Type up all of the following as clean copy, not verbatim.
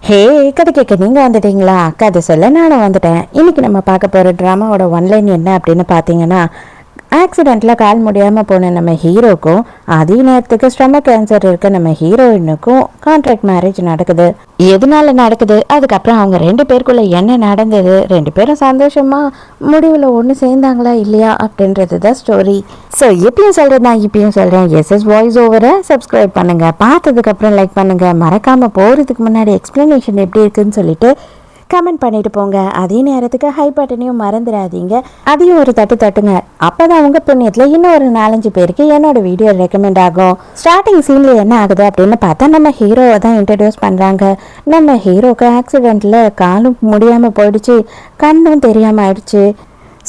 ஹே, கதை கேட்க நீங்கள் வந்துட்டீங்களா? கதை சொல்ல நானும் வந்துட்டேன். இன்னைக்கு நம்ம பார்க்க போகிற ட்ராமாவோட ஒன்லைன் என்ன அப்படின்னு பார்த்தீங்கன்னா, ஆக்சிடெண்ட்டில் கால் முடியாமல் போன நம்ம ஹீரோக்கும் அதே நேரத்துக்கு ஸ்டொமக் கேன்சர் இருக்க நம்ம ஹீரோயினுக்கும் கான்ட்ராக்ட் மேரேஜ் நடக்குது. எதனால நடக்குது, அதுக்கப்புறம் அவங்க ரெண்டு பேருக்குள்ள என்ன நடந்தது, ரெண்டு பேரும் சந்தோஷமா முடிவில் ஒன்று சேர்ந்தாங்களா இல்லையா அப்படின்றது தான் ஸ்டோரி. ஸோ இப்பயும் சொல்கிறேன், நான் இப்பயும் சொல்கிறேன், எஸ்எஸ் வாய்ஸ் ஓவரை சப்ஸ்கிரைப் பண்ணுங்கள், பார்த்ததுக்கப்புறம் லைக் பண்ணுங்கள், மறக்காமல் போகிறதுக்கு முன்னாடி எக்ஸ்ப்ளனேஷன் எப்படி இருக்குன்னு சொல்லிட்டு கமெண்ட் பண்ணிட்டு போங்க. அதே நேரத்துக்கு ஹை பட்டனையும் மறந்துடாதீங்க, அதையும் ஒரு தட்டு தட்டுங்க. அப்போதான் உங்கள் புண்ணியத்தில் இன்னும் ஒரு 4-5 பேருக்கு என்னோட வீடியோ ரெக்கமெண்ட் ஆகும். ஸ்டார்டிங் சீனில் என்ன ஆகுது அப்படின்னு பார்த்தா, நம்ம ஹீரோவை தான் இன்ட்ரடியூஸ் பண்ணுறாங்க. நம்ம ஹீரோக்கு ஆக்சிடெண்ட்டில் காலும் முடியாமல் போயிடுச்சு, கண்ணும் தெரியாமல் ஆயிடுச்சு.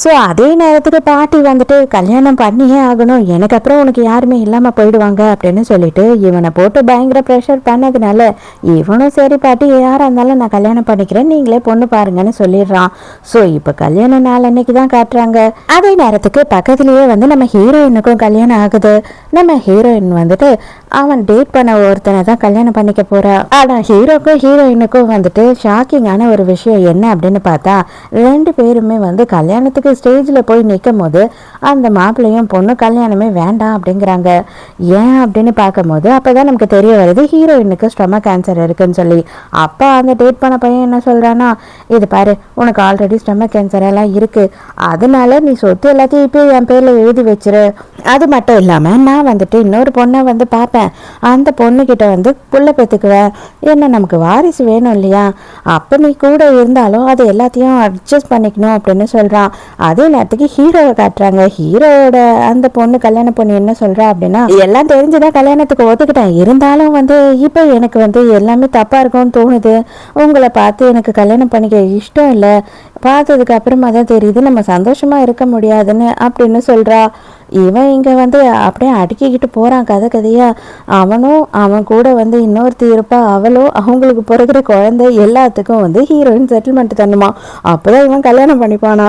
ஸோ அதே நேரத்துக்கு பாட்டி வந்துட்டு கல்யாணம் பண்ணியே ஆகணும், எனக்கு அப்புறம் உனக்கு யாருமே இல்லாமல் போயிடுவாங்க அப்படின்னு சொல்லிட்டு இவனை போட்டு பயங்கர ப்ரெஷர் பண்ணதுனால இவனும் சரி பாட்டி யாராக இருந்தாலும் நான் கல்யாணம் பண்ணிக்கிறேன், நீங்களே பொண்ணு பாருங்கன்னு சொல்லிடுறான். ஸோ இப்போ கல்யாண நாள் அன்னைக்கு தான் காட்டுறாங்க. அதே நேரத்துக்கு பக்கத்துலேயே வந்து நம்ம ஹீரோயினுக்கும் கல்யாணம் ஆகுது. நம்ம ஹீரோயின் வந்துட்டு அவன் டேட் பண்ண ஒருத்தனை தான் கல்யாணம் பண்ணிக்க போகிறான். ஆனால் ஹீரோக்கும் ஹீரோயினுக்கும் வந்துட்டு ஷாக்கிங்கான ஒரு விஷயம் என்ன அப்படின்னு பார்த்தா, ரெண்டு பேருமே வந்து கல்யாணத்துக்கு ஸ்டேஜில் போய் நிற்கும் போது அந்த மாப்பிள்ளையும் பொண்ணு கல்யாணமே வேண்டாம் அப்படிங்கிறாங்க. ஏன் அப்படின்னு பார்க்கும்போது அப்போ தான் நமக்கு தெரிய வருது ஹீரோயினுக்கு ஸ்டொமக் கேன்சர் இருக்குன்னு சொல்லி. அப்போ அந்த டேட் பண்ண பையன் என்ன சொல்கிறான்னா, இது பாரு, உனக்கு ஆல்ரெடி ஸ்டொமக் கேன்சர் எல்லாம் இருக்குது, அதனால நீ சொத்து எல்லாத்தையும் இப்போ என் பேரில் எழுதி வச்சிரு. அது மட்டும் இல்லாமல் நான் வந்துட்டு இன்னொரு பொண்ணை வந்து பார்ப்பேன், அந்த பொண்ணுக்கிட்ட வந்து புள்ள பெற்றுக்குவேன், என்ன நமக்கு வாரிசு வேணும் இல்லையா, அப்போ நீ கூட இருந்தாலும் அது எல்லாத்தையும் அட்ஜஸ்ட் பண்ணிக்கணும் அப்படின்னு சொல்கிறான். அதே நேரத்துக்கு ஹீரோவை காட்டுறாங்க. ஹீரோவோட அந்த பொண்ணு கல்யாண பொண்ணு என்ன சொல்றா அப்படின்னா, எல்லாம் தெரிஞ்சுதான் கல்யாணத்துக்கு ஒத்துக்கிட்டேன், இருந்தாலும் வந்து இப்போ எனக்கு வந்து எல்லாமே தப்பா இருக்கும்னு தோணுது, உங்களை பார்த்து எனக்கு கல்யாணம் பண்ணிக்க இஷ்டம் இல்லை, பார்த்ததுக்கு அப்புறமா தான் தெரியுது நம்ம சந்தோஷமா இருக்க முடியாதுன்னு அப்படின்னு சொல்றா. இவன் இங்கே வந்து அப்படியே அடுக்கிக்கிட்டு போகிறான் கதை கதையா. அவனும் அவன் கூட வந்து இன்னொருத்தி இருப்பா, அவளும் அவங்களுக்கு பிறகுற குழந்தை எல்லாத்துக்கும் வந்து ஹீரோயின் செட்டில்மெண்ட் தண்ணுமா, அப்போதான் இவன் கல்யாணம் பண்ணிப்பானா.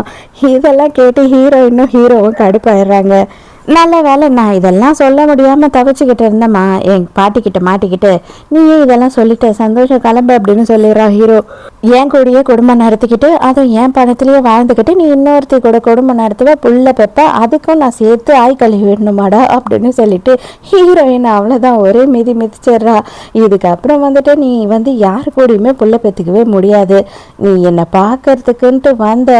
இதெல்லாம் கேட்டு ஹீரோயினும் ஹீரோவும் கடுப்பாயிடுறாங்க. நல்ல வேலை நான் இதெல்லாம் சொல்ல முடியாமல் தவிச்சுக்கிட்டு இருந்தேம்மா, என் பாட்டிக்கிட்ட மாட்டிக்கிட்டு நீயே இதெல்லாம் சொல்லிட்டு சந்தோஷம் கிளம்பு அப்படின்னு சொல்லிடுறான் ஹீரோ. என் கூடயே குடும்பம் நடத்திக்கிட்டு அதுவும் என் பணத்துலேயே வாழ்ந்துக்கிட்டு நீ இன்னொருத்தி கூட குடும்பம் நடத்துவ, புள்ள பெப்ப, அதுக்கும் நான் சேர்த்து ஆய் கழுவி விடணுமாடா அப்படின்னு சொல்லிட்டு ஹீரோயின் அவ்வளோதான் ஒரே மிதிச்சிடுறா. இதுக்கப்புறம் வந்துட்டு நீ வந்து யாரு கூடயுமே புள்ள பெற்றுக்கவே முடியாது, நீ என்னை பார்க்கறதுக்குன்ட்டு வந்த,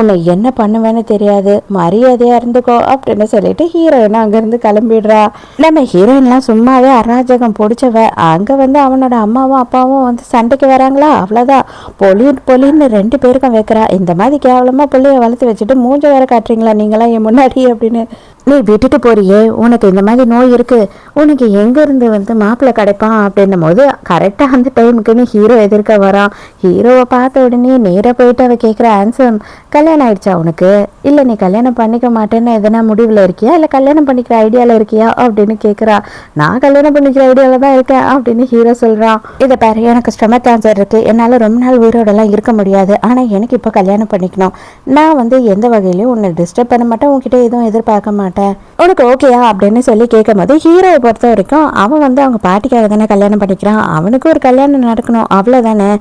உன்னை என்ன பண்ணுவேன்னு தெரியாது, மரியாதையாக இருந்துக்கோ அப்படின்னு சொல்லிட்டு ஹீரோயின் அங்கிருந்து கிளம்பிடுறா. நம்ம ஹீரோயின்லாம் சும்மாவே அராஜகம் பிடிச்சவ. அங்க வந்து அவனோட அம்மாவும் அப்பாவும் வந்து சண்டைக்கு வராங்களா, அவ்வளவுதான் பொலின்னு 2 பேருக்கும் வைக்கிறா. இந்த மாதிரி கேவலமா பிள்ளைய வளர்த்து வச்சுட்டு மூஞ்ச வேற காட்டுறீங்களா நீங்களாம் என் முன்னாடி அப்படின்னு. நீ விட்டுட்டு போறியே, உனக்கு இந்த மாதிரி நோய் இருக்கு, உனக்கு எங்க இருந்து வந்து மாப்பிள்ளை கிடைப்பான் அப்படின்னும் போது கரெக்டா அந்த டைமுக்குன்னு ஹீரோ எதிர்க்க வரான். ஹீரோவை பார்த்த உடனே நேராக போயிட்டு அவ கேட்குற ஆன்சர், கல்யாணம் ஆயிடுச்சா உனக்கு, இல்லை நீ கல்யாணம் பண்ணிக்க மாட்டேன்னு எதனா முடிவில் இருக்கியா, இல்லை கல்யாணம் பண்ணிக்கிற ஐடியாவில் இருக்கியா அப்படின்னு கேட்குறா. நான் கல்யாணம் பண்ணிக்கிற ஐடியாவில் தான் இருக்கேன் அப்படின்னு ஹீரோ சொல்கிறான். இதை பாரு, எனக்கு ஸ்டொமக் கேன்சர் இருக்குது, என்னால் ரொம்ப நாள் உயிரோடலாம் இருக்க முடியாது, ஆனால் எனக்கு இப்போ கல்யாணம் பண்ணிக்கணும், நான் வந்து எந்த வகையிலையும் உன்னை டிஸ்டர்ப் பண்ண மாட்டேன், உன்கிட்ட எதுவும் எதிர்பார்க்க மாட்டேன், உனக்கு ஓகேயா அப்படின்னு சொல்லி கேட்கும் போது ஹீரோவை பொறுத்த வரைக்கும் அவன் வந்து அவங்க பாட்டிக்காக தானே கல்யாணம் பண்ணிக்கிறான், அவனுக்கு ஒரு கல்யாணம் நடக்கணும் அவ்வளோதானே,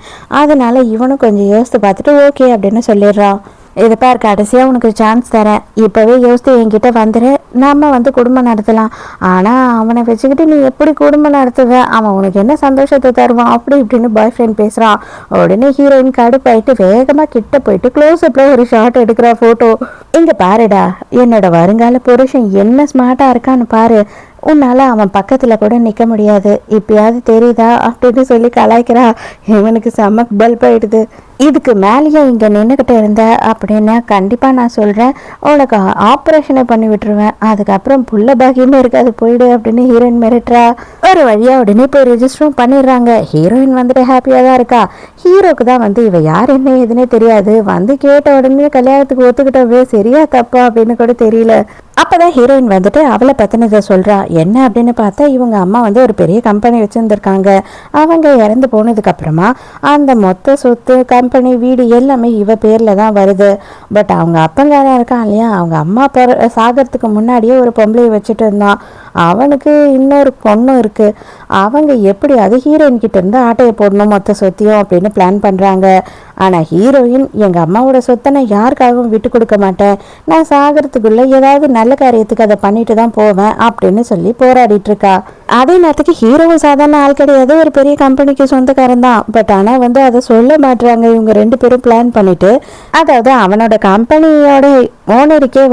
அதனால இவனும் கொஞ்சம் யோசித்து பார்த்துட்டு ஓகே அப்படின்னு சொல்லிடுறான். இதை பார், கடைசியாக உனக்கு சான்ஸ் தரேன், இப்போவே யோசித்து என்கிட்ட வந்துடு, நம்ம வந்து குடும்பம் நடத்தலாம், ஆனால் அவனை வச்சுக்கிட்டு நீ எப்படி குடும்பம் நடத்துவ, அவன் உனக்கு என்ன சந்தோஷத்தை தருவான் அப்படி இப்படின்னு பாய் ஃப்ரெண்ட் பேசுகிறான். உடனே ஹீரோயின் கடுப்பாயிட்டு வேகமாக கிட்ட போயிட்டு க்ளோஸ்அப்பில் ஒரு ஷாட் எடுக்கிறா ஃபோட்டோ. இங்கே பாருடா, என்னோட வருங்கால புருஷன் என்ன ஸ்மார்ட்டாக இருக்கான்னு பாரு, உன்னால அவன் பக்கத்தில் கூட நிற்க முடியாது, இப்பயாவது தெரியுதா அப்படின்னு சொல்லி கலாய்க்கிறா. இவனுக்கு செம்ம பல்ப் ஆயிடுது. இதுக்கு மேலேயே இங்கே நின்றுக்கிட்டு இருந்த அப்படின்னா கண்டிப்பாக நான் சொல்கிறேன், உனக்கு ஆப்ரேஷனை பண்ணி விட்டுருவேன், அதுக்கப்புறம் புள்ள பாக்கியமே இருக்காது, போயிடு அப்படின்னு ஹீரோயின் மிரட்டுறா. ஒரு வழியாக உடனே போய் ரெஜிஸ்டரும் பண்ணிடுறாங்க. ஹீரோயின் வந்துட்டு ஹாப்பியாக தான் இருக்கா. ஹீரோக்கு தான் வந்து இவ யார் என்ன எதுனே தெரியாது, வந்து கேட்ட உடனே கல்யாணத்துக்கு ஒத்துக்கிட்டவே சரியா தப்பா அப்படின்னு கூட தெரியல. அப்போதான் ஹீரோயின் வந்துட்டு அவளை பற்றினதை சொல்கிறா. என்ன அப்படின்னு பார்த்தா, இவங்க அம்மா வந்து ஒரு பெரிய கம்பெனி வச்சுருந்துருக்காங்க, அவங்க இறந்து போனதுக்கப்புறமா அந்த மொத்த சொத்து கம்பெனி வீடு எல்லாமே இவ பேர்ல தான் வருது. பட் அவங்க அப்பங்காரன் இருக்கான் இல்லையா, அவங்க அம்மா சாகிறதுக்கு முன்னாடியே ஒரு பொம்பளையை வச்சுட்டு இருந்தான். அவனுக்கு இன்னொரு பொண்ணும் இருக்கு. அவங்க எப்படி அது ஹீரோயின் கிட்ட இருந்து ஆட்டையை போடணும் மொத்த சொத்தியும் அப்படின்னு பிளான் பண்றாங்க. ஆனா ஹீரோயின் எங்க அம்மாவோட சொத்தை நான் யாருக்காகவும் விட்டு கொடுக்க மாட்டேன், நான் சாகிறதுக்குள்ள ஏதாவது நல்ல காரியத்துக்கு அதை பண்ணிட்டு தான் போவேன் அப்படின்னு சொல்லி போராடிட்டு இருக்கா. அதே நேரத்துக்கு ஹீரோவும் சாதாரண ஆள் கிடையாது, ஒரு பெரிய கம்பெனிக்கு சொந்தக்காரன் தான். பட் ஆனா அதை சொல்ல மாட்டாங்க. இவங்க 2 பேரும் பிளான் பண்ணிட்டு, அதாவது அவனோட கம்பெனியோட ஓனருக்கே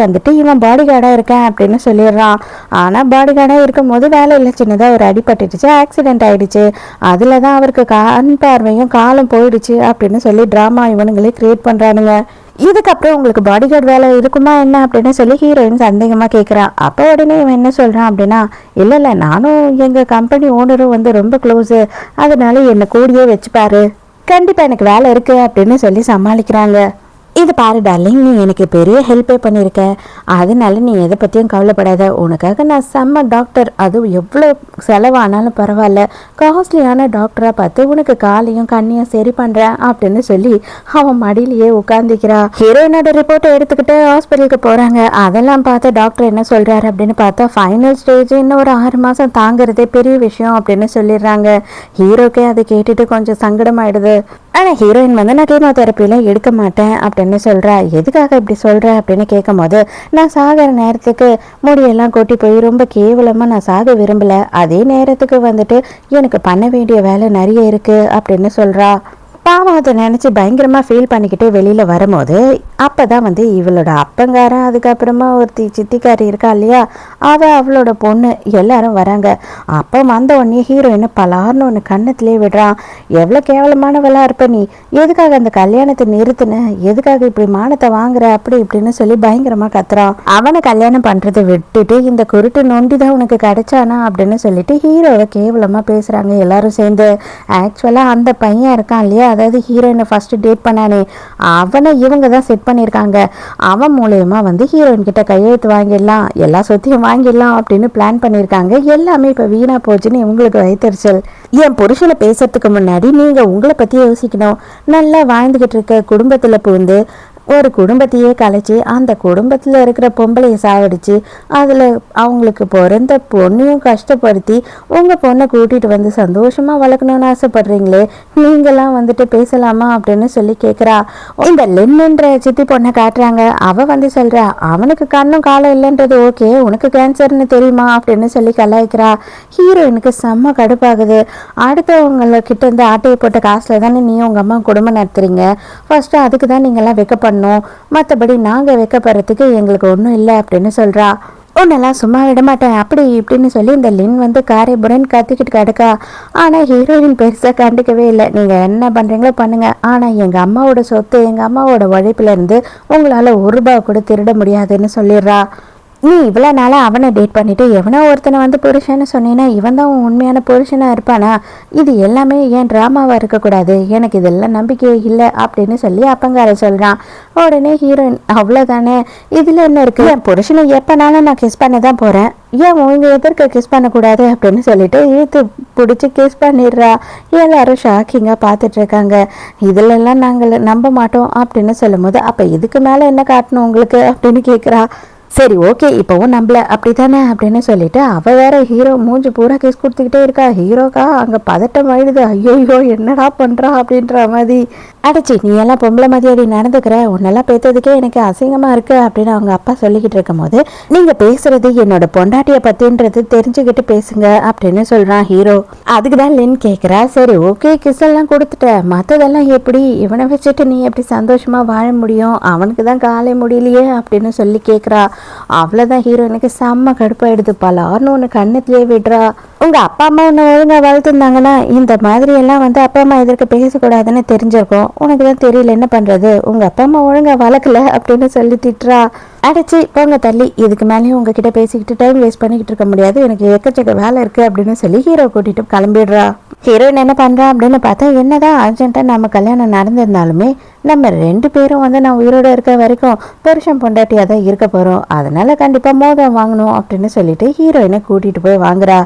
இவன் பாடி கார்டா இருக்கேன் அப்படின்னு சொல்லிடுறான். ஆனா பாடி கார்டா இருக்கும் போது வேலையில சின்னதா ஒரு அடிபட்டுச்சு, ஆக்சிடென்ட் ஆயிடுச்சு. அதுலதான் அவருக்கு கண் பார்வையும் காலம் போயிடுச்சு அப்படின்னு சொல்லி டிராமா இவனுங்களே கிரியேட் பண்றானுங்க. இதுக்கப்புறம் உங்களுக்கு பாடி கார்டு வேலை இருக்குமா என்ன அப்படின்னு சொல்லி ஹீரோயின் சந்தேகமாக கேட்குறான். அப்போ உடனே இவன் என்ன சொல்கிறான் அப்படின்னா, இல்லை நானும் எங்கள் கம்பெனி ஓனரும் ரொம்ப க்ளோஸு, அதனால என்னை கூடியே வச்சுப்பாரு, கண்டிப்பாக எனக்கு வேலை இருக்குது அப்படின்னு சொல்லி சமாளிக்கிறாங்க. இது பாரு டார்லிங், நீ எனக்கு பெரிய ஹெல்ப்பே பண்ணியிருக்க, அதனால நீ எதை பற்றியும் கவலைப்படாத. உனக்காக நான் செம்ம டாக்டர், அதுவும் எவ்வளோ செலவானாலும் பரவாயில்ல, காஸ்ட்லியான டாக்டராக பார்த்து உனக்கு காலையும் கண்ணையும் சரி பண்ணுறேன் அப்படின்னு சொல்லி அவன் மடியிலேயே உட்காந்துக்கிறா. ஹீரோயினோட ரிப்போர்ட்டை எடுத்துக்கிட்டு ஹாஸ்பிட்டலுக்கு போகிறாங்க. அதெல்லாம் பார்த்து டாக்டர் என்ன சொல்கிறாரு அப்படின்னு பார்த்தா, ஃபைனல் ஸ்டேஜ் இன்னும் ஒரு 6 மாதம் தாங்கிறதே பெரிய விஷயம் அப்படின்னு சொல்லிடுறாங்க. ஹீரோக்கே அதை கேட்டுட்டு கொஞ்சம் சங்கடமாயிடுது. ஆனால் ஹீரோயின் நான் கீமோதெரப்பிலாம் எடுக்க மாட்டேன் அப்படின்னு சொல்கிறா. எதுக்காக இப்படி சொல்கிற அப்படின்னு கேட்கும் போது, நான் சாகிற நேரத்துக்கு முடியெல்லாம் கொட்டி போய் ரொம்ப கேவலமாக நான் சாக விரும்பலை, அதே நேரத்துக்கு எனக்கு பண்ண வேண்டிய வேலை நிறைய இருக்குது அப்படின்னு சொல்கிறா. பாவம் அதை நினச்சி பயங்கரமாக ஃபீல் பண்ணிக்கிட்டு வெளியில் வரும்போது அப்போ தான் இவளோட அப்பங்காரன், அதுக்கப்புறமா ஒருத்தி சித்திக்காரி இருக்கா இல்லையா, அவளோட பொண்ணு எல்லாரும் வராங்க. அப்போ வந்த உடனே ஹீரோயினை பலார்னு ஒன்று கண்ணத்திலே விடுறான். எவ்வளோ கேவலமானவளாக இருப்ப நீ, எதுக்காக அந்த கல்யாணத்தை நிறுத்தின, எதுக்காக இப்படி மானத்தை வாங்குற அப்படி இப்படின்னு சொல்லி பயங்கரமாக கத்துறான். அவனை கல்யாணம் பண்ணுறதை விட்டுட்டு இந்த குருட்டு நொண்டி தான் உனக்கு கிடைச்சானா அப்படின்னு சொல்லிட்டு ஹீரோவை கேவலமாக பேசுகிறாங்க எல்லாரும் சேர்ந்து. ஆக்சுவலாக அந்த பையன் இருக்கான் இல்லையா, அதாவது ஹீரோயினை ஃபர்ஸ்ட் டேட் பண்ணானே, அவனை இவங்க தான் செட் பண்ணியிருக்காங்க. அவன் மூலயமா ஹீரோயின் கிட்ட கையெழுத்து வாங்கிடலாம், எல்லா சொத்தையும் வாங்கிடலாம் அப்படின்னு பிளான் பண்ணியிருக்காங்க. எல்லாமே இப்போ வீணா போச்சுன்னு இவங்களுக்கு வைத்தறிச்சல். என் புருஷனை பேசுறதுக்கு முன்னாடி நீங்க உங்களை பத்தி யோசிக்கணும். நல்லா வாழ்ந்துகிட்டு இருக்க குடும்பத்துல புகுந்து ஒரு குடும்பத்தையே கலைச்சி அந்த குடும்பத்தில் இருக்கிற பொம்பளையை சாவடிச்சு அதில் அவங்களுக்கு பிறந்த பொண்ணையும் கஷ்டப்படுத்தி உங்கள் பொண்ணை கூட்டிகிட்டு சந்தோஷமாக வளர்க்கணும்னு ஆசைப்படுறீங்களே, நீங்களாம் பேசலாமா அப்படின்னு சொல்லி கேட்குறா. இந்த லென்னுன்ற சித்தி பொண்ணை காட்டுறாங்க. அவள் சொல்கிறா, அவனுக்கு கண்ணும் காலம் இல்லைன்றது ஓகே, உனக்கு கேன்சர்னு தெரியுமா அப்படின்னு சொல்லி கலாய்க்கிறா. ஹீரோயினுக்கு செம்ம கடுப்பாகுது. அடுத்தவங்கள கிட்ட இருந்து ஆட்டையை போட்ட காசில் தானே நீ உங்கள் அம்மா குடும்பம் நடத்துறீங்க, ஃபர்ஸ்ட்டு அதுக்கு தான் நீங்கள்லாம் வைக்கப்படணும், மற்றபடி நாங்கள் வைக்கப்படுறதுக்கு எங்களுக்கு ஒன்றும் இல்லை அப்படின்னு சொல்கிறா. உன்னெல்லாம் சும்மா விட மாட்டேன் அப்படி இப்படின்னு சொல்லி இந்த லின் காரை புரன் கத்திக்கிட்டு கிடக்கா. ஆனால் ஹீரோயின் பெருசாக கண்டுக்கவே இல்லை. நீங்கள் என்ன பண்ணுறீங்களோ பண்ணுங்க, ஆனால் எங்கள் அம்மாவோட சொத்து, எங்கள் அம்மாவோட உழைப்புலேருந்து உங்களால் 1 ரூபா கூட திருட முடியாதுன்னு சொல்லிடுறா. நீ இவ்வளோ நாளாக அவனை டேட் பண்ணிவிட்டு எவனோ ஒருத்தனை புருஷன்னு சொன்னீன்னா இவன் தான் உண்மையான புருஷனாக இருப்பானா? இது எல்லாமே ஏன் ட்ராமாவாக இருக்கக்கூடாது, எனக்கு இதெல்லாம் நம்பிக்கையே இல்லை அப்படின்னு சொல்லி அப்பங்கார சொல்கிறான். உடனே ஹீரோயின், அவ்வளோதானே, இதில் என்ன இருக்குது, என் புருஷனை எப்போனாலும் நான் கிஸ் பண்ண தான் போகிறேன், ஏன் உங்க எதற்கு கிஸ் பண்ணக்கூடாது அப்படின்னு சொல்லிட்டு இழுத்து பிடிச்சி கிஸ் பண்ணிடுறா. எல்லாரும் ஷாக்கிங்காக பார்த்துட்டு இருக்காங்க. இதிலெல்லாம் நாங்கள் நம்ப மாட்டோம் அப்படின்னு சொல்லும் போது, அப்போ இதுக்கு மேலே என்ன காட்டணும் உங்களுக்கு அப்படின்னு கேட்குறா. சரி ஓகே இப்போவும் நம்பல அப்படி தானே அப்படின்னு சொல்லிட்டு அவள் வேற ஹீரோ மூஞ்சி பூரா கேஸ் கொடுத்துக்கிட்டே இருக்கா. ஹீரோக்கா அங்கே பதட்டம் ஆயிடுது. ஐயோ என்னடா பண்ணுறா அப்படின்ற மாதிரி. அடைச்சி நீ எல்லாம் பொம்பளை மதியாடி நடந்துக்கிற, உன்னெல்லாம் பேத்ததுக்கே எனக்கு அசிங்கமாக இருக்குது அப்படின்னு அவங்க அப்பா சொல்லிக்கிட்டு இருக்கும் போது, நீங்கள் பேசுறது என்னோட பொண்டாட்டியை பற்றின்றது தெரிஞ்சுக்கிட்டு பேசுங்க அப்படின்னு சொல்கிறான் ஹீரோ. அதுக்கு தான் லின் கேட்குறா, சரி ஓகே கிஸ் எல்லாம் கொடுத்துட்ட, மற்றதெல்லாம் எப்படி, இவனை வச்சுட்டு நீ எப்படி சந்தோஷமாக வாழ முடியும், அவனுக்கு தான் காலை முடியலையே அப்படின்னு சொல்லி கேட்குறா. அவ்வளோதான் ஹீரோனுக்கு செம்ம கடுப்பாயிடுது. பலார்னு ஒன்று கண்ணத்திலே விடுறா. உங்கள் அப்பா அம்மா ஒன்று ஒழுங்காக வளர்த்துருந்தாங்கன்னா இந்த மாதிரி எல்லாம் அப்பா அம்மா எதற்கு பேசக்கூடாதுன்னு தெரிஞ்சிருக்கும், உனக்கு தான் தெரியல என்ன பண்ணுறது, உங்கள் அப்பா அம்மா ஒழுங்காக வளர்க்கல அப்படின்னு சொல்லி திட்டுறா. அடைச்சி போங்க தள்ளி, இதுக்கு மேலேயும் உங்ககிட்ட பேசிக்கிட்டு டைம் வேஸ்ட் பண்ணிக்கிட்டு இருக்க முடியாது, எனக்கு எக்கச்சக்க வேலை இருக்குது அப்படின்னு சொல்லி ஹீரோ கூட்டிகிட்டு கிளம்பிடுறா. ஹீரோயின் என்ன பண்ணுறா அப்படின்னு பார்த்தா, என்னதான் அர்ஜென்ட்டாக நம்ம கல்யாணம் நடந்திருந்தாலுமே நம்ம 2 பேரும் நான் உயிரோடு இருக்க வரைக்கும் புருஷன் பொண்டாட்டியாக தான் இருக்க போகிறோம், அதனால கண்டிப்பாக மோதிரம் வாங்கணும் அப்படின்னு சொல்லிட்டு ஹீரோயினை கூட்டிகிட்டு போய் வாங்குறா.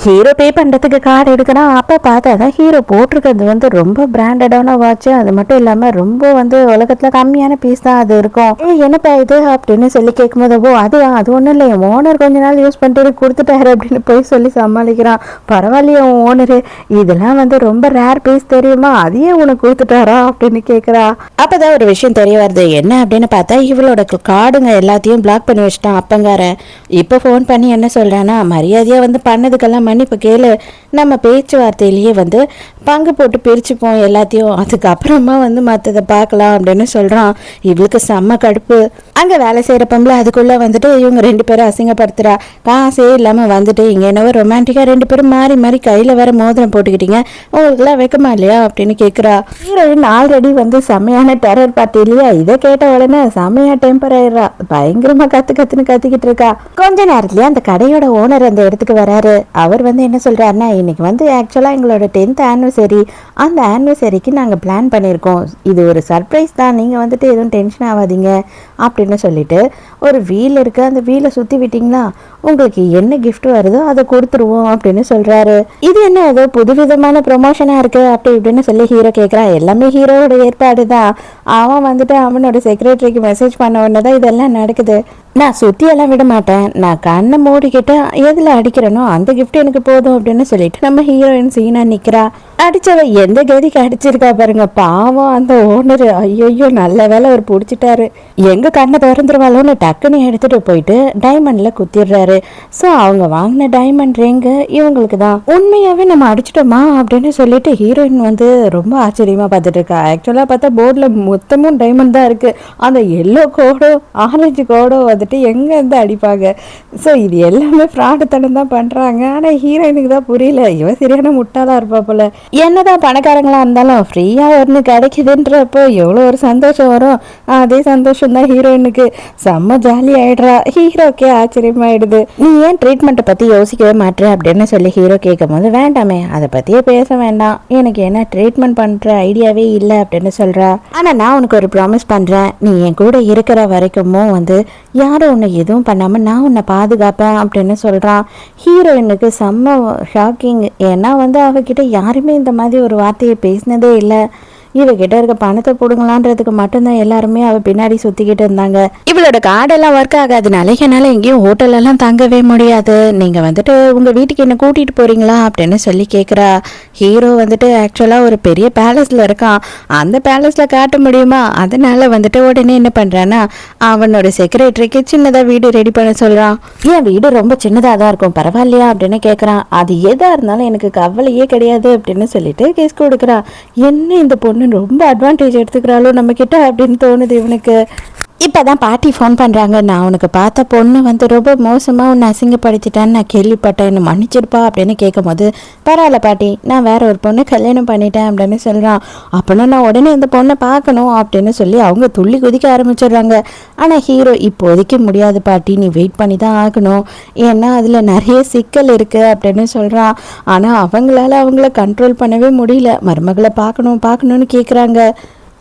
ஹீரோ பே பண்ணுறதுக்கு கார்டு எடுக்கிறான். அப்போ பார்த்தா தான் ஹீரோ போட்டிருக்கிறது வந்து ரொம்ப பிராண்டடான வாட்ச். அது மட்டும் இல்லாமல் ரொம்ப வந்து உலகத்தில் கம்மியான பீஸ் தான் அது இருக்கும். என்னப்பா இது அப்படின்னு சொல்லி கேட்கும்போது, ஓ அது ஒன்றும் இல்லை, என் ஓனர் கொஞ்ச நாள் யூஸ் பண்ணிட்டு கொடுத்துட்டாரு அப்படின்னு போய் சொல்லி சமாளிக்கிறான். பரவாயில்லையே உன் ஓனரு, இதெல்லாம் வந்து ரொம்ப ரேர் பீஸ் தெரியுமா, அதையே உனக்கு கொடுத்துட்டாரா அப்படின்னு கேட்குறா. அப்போதான் ஒரு விஷயம் தெரிய வருது. என்ன அப்படின்னு பார்த்தா இவளோட கார்டுங்க எல்லாத்தையும் பிளாக் பண்ணி வச்சுட்டான் அப்பங்காரன். இப்போ ஃபோன் பண்ணி என்ன சொல்கிறான்னா, மரியாதையாக வந்து பண்ணதுக்கெல்லாம் மன்னிப்பு கேளு, நம்ம பேச்சுவார்த்தையிலேயே வந்து பங்கு போட்டு பிரிச்சுப்போம் எல்லாத்தையும், அதுக்கப்புறமா வந்து மற்றதை பார்க்கலாம் அப்படின்னு சொல்கிறான். இவளுக்கு செம்ம கடுப்பு. அங்கே வேலை செய்கிற பொம்பளை அதுக்குள்ளே வந்துட்டு இவங்க 2 பேரும் அசிங்கப்படுத்துகிறா. காசே இல்லாமல் வந்துட்டு இங்கே என்னவோ ரொமான்டிக்காக 2 பேரும் மாறி மாறி கையில் வேற மோதிரம் போட்டுக்கிட்டீங்க, உங்களுக்குலாம் வைக்கமா இல்லையா அப்படின்னு கேட்குறா. ஹீரோயின் ஆல்ரெடி வந்து செம்மையான டெரர் பார்ட்டி இல்லையா, இதை கேட்ட உடனே செம்மையா டெம்பர் ஆயிடுறா. பயங்கரமாக கத்துன்னு கத்திக்கிட்டு இருக்கா. கொஞ்ச நேரத்துலேயே அந்த கடையோட ஓனர் அந்த இடத்துக்கு வராரு. அவர் வந்து என்ன சொல்கிறாருன்னா, இன்னைக்கு வந்து ஆக்சுவலாக எங்களோட 10th ஆனிவர்சரி, அந்த ஆனிவர்சரிக்கு நாங்கள் பிளான் பண்ணியிருக்கோம், இது ஒரு சர்ப்ரைஸ் தான், நீங்கள் வந்துட்டு எதுவும் டென்ஷன் ஆகாதீங்க அப்படின்னு சொல்லிட்டு ஒரு வீல் இருக்குது, அந்த வீலை சுற்றி விட்டிங்களா உங்களுக்கு என்ன கிஃப்ட் வருதோ அதை கொடுத்துருவோம் அப்படின்னு சொல்கிறாரு. இது என்ன ஏதோ புதுவிதமான ப்ரொமோஷனாக இருக்குது அப்படி இப்படின்னு சொல்லி ஹீரோ கேட்குறான். எல்லாமே ஹீரோவோட ஏற்பாடு தான். அவன் வந்துட்டு அவனோட செக்ரட்டரிக்கு மெசேஜ் பண்ண உடனே தான் இதெல்லாம் நடக்குது. நான் சுற்றியெல்லாம் விட மாட்டேன், நான் கண்ணை மூடிக்கிட்டு எதில் அடிக்கிறேனோ அந்த கிஃப்ட் எனக்கு போதும் அப்படின்னு சொல்லிட்டு நம்ம ஹீரோயின் சீனா நிற்கிறா. அடித்தவ எந்த கதிக்கு அடிச்சிருக்கா பாருங்க, பாவம் அந்த ஓனர். ஐயோ நல்ல வேலை அவர் பிடிச்சிட்டாரு. எங்கள் கண்ணை திறந்துருவாளோன்னு டக்குன்னு எடுத்துகிட்டு போயிட்டு டைமண்டில் குத்திடுறாரு. ஸோ அவங்க வாங்கின டைமண்ட் ரிங்கு இவங்களுக்கு தான். உண்மையாகவே நம்ம அடிச்சிட்டோமா அப்படின்னு சொல்லிட்டு ஹீரோயின் வந்து ரொம்ப ஆச்சரியமாக பார்த்துட்டு இருக்கா. ஆக்சுவலாக பார்த்தா போர்டில் மொத்தமும் டைமண்ட் தான் இருக்குது. அந்த எல்லோ கோடோ ஆரஞ்சு கோடோ வந்துட்டு எங்கேருந்து அடிப்பாங்க. ஸோ இது எல்லாமே ஃப்ராடுத்தனம் தான் பண்ணுறாங்க. ஆனால் ஹீரோயினுக்கு தான் புரியல, இவன் சரியான முட்டாளாக இருப்பா போல. என்னதான் பணக்காரங்களாக இருந்தாலும் ஃப்ரீயாக ஒன்று கிடைக்குதுன்றப்போ எவ்வளோ ஒரு சந்தோஷம் வரும். அதே சந்தோஷம் தான் ஹீரோயினுக்கு. செம்ம ஜாலி ஆகிடுறா. ஹீரோக்கே ஆச்சரியமாயிடுது. நீ ஏன் ட்ரீட்மெண்ட்டை பற்றி யோசிக்கவே மாட்டேற அப்படின்னு சொல்லி ஹீரோ கேட்கும் போது, வேண்டாமே அதை பற்றியே பேச வேண்டாம், எனக்கு என்ன ட்ரீட்மெண்ட் பண்ணுற ஐடியாவே இல்லை அப்படின்னு சொல்கிறா. ஆனால் நான் உனக்கு ஒரு ப்ராமிஸ் பண்ணுறேன், நீ என் கூட இருக்கிற வரைக்கும் வந்து யாரும் உன்னை எதுவும் பண்ணாமல் நான் உன்னை பாதுகாப்பேன் அப்படின்னு சொல்கிறான். ஹீரோயினுக்கு செம்ம ஷாக்கிங். ஏன்னா வந்து அவகிட்ட யாருமே இந்த மாதிரி ஒரு வார்த்தையை பேசினதே இல்லை. இவகிட்ட இருக்க பணத்தை போடுங்களான்றதுக்கு மட்டும்தான் எல்லாருமே அவள் பின்னாடி சுற்றிக்கிட்டு இருந்தாங்க. இவளோட கார்டெல்லாம் ஒர்க் ஆகாதுனால என்னால் எங்கேயும் ஹோட்டலெல்லாம் தங்கவே முடியாது, நீங்கள் வந்துட்டு உங்கள் வீட்டுக்கு என்ன கூட்டிகிட்டு போகிறீங்களா அப்படின்னு சொல்லி கேட்குறா. ஹீரோ வந்துட்டு ஆக்சுவலாக ஒரு பெரிய பேலஸில் இருக்கான், அந்த பேலஸில் காட்ட முடியுமா, அதனால வந்துட்டு உடனே என்ன பண்ணுறான்னா அவனோட செக்ரட்டரிக்கு சின்னதாக வீடு ரெடி பண்ண சொல்கிறான். என் வீடு ரொம்ப சின்னதாக தான் இருக்கும், பரவாயில்லையா அப்படின்னு கேட்குறான். அது எதாக இருந்தாலும் எனக்கு கவலையே கிடையாது அப்படின்னு சொல்லிட்டு கேஸ் கொடுக்குறான். என்ன இந்த பொண்ணு ரொம்ப அட்வான்டேஜ் எடுத்துக்கிறாளோ நம்ம கிட்ட அப்படின்னு தோணுது இவனுக்கு. இப்போதான் பாட்டி ஃபோன் பண்ணுறாங்க, நான் உனக்கு பார்த்த பொண்ணு வந்து ரொம்ப மோசமாக உன்னை அசிங்கப்படுத்திட்டான்னு நான் கேள்விப்பட்டேன், என்ன மன்னிச்சிருப்பா அப்படின்னு கேட்கும் போது, பரவாயில்ல பாட்டி, நான் வேற ஒரு பொண்ணு கல்யாணம் பண்ணிட்டேன் அப்படின்னு சொல்கிறான். அப்படின்னா நான் உடனே இந்த பொண்ணை பார்க்கணும் அப்படின்னு சொல்லி அவங்க துள்ளி குதிக்க ஆரம்பிச்சிடுறாங்க. ஆனால் ஹீரோ இப்போதைக்கு முடியாது பாட்டி, நீ வெயிட் பண்ணி தான் ஆகணும், ஏன்னா அதில் நிறைய சிக்கல் இருக்குது அப்படின்னு சொல்கிறான். ஆனால் அவங்கள கண்ட்ரோல் பண்ணவே முடியல, மருமகளை பார்க்கணும்னு கேட்குறாங்க.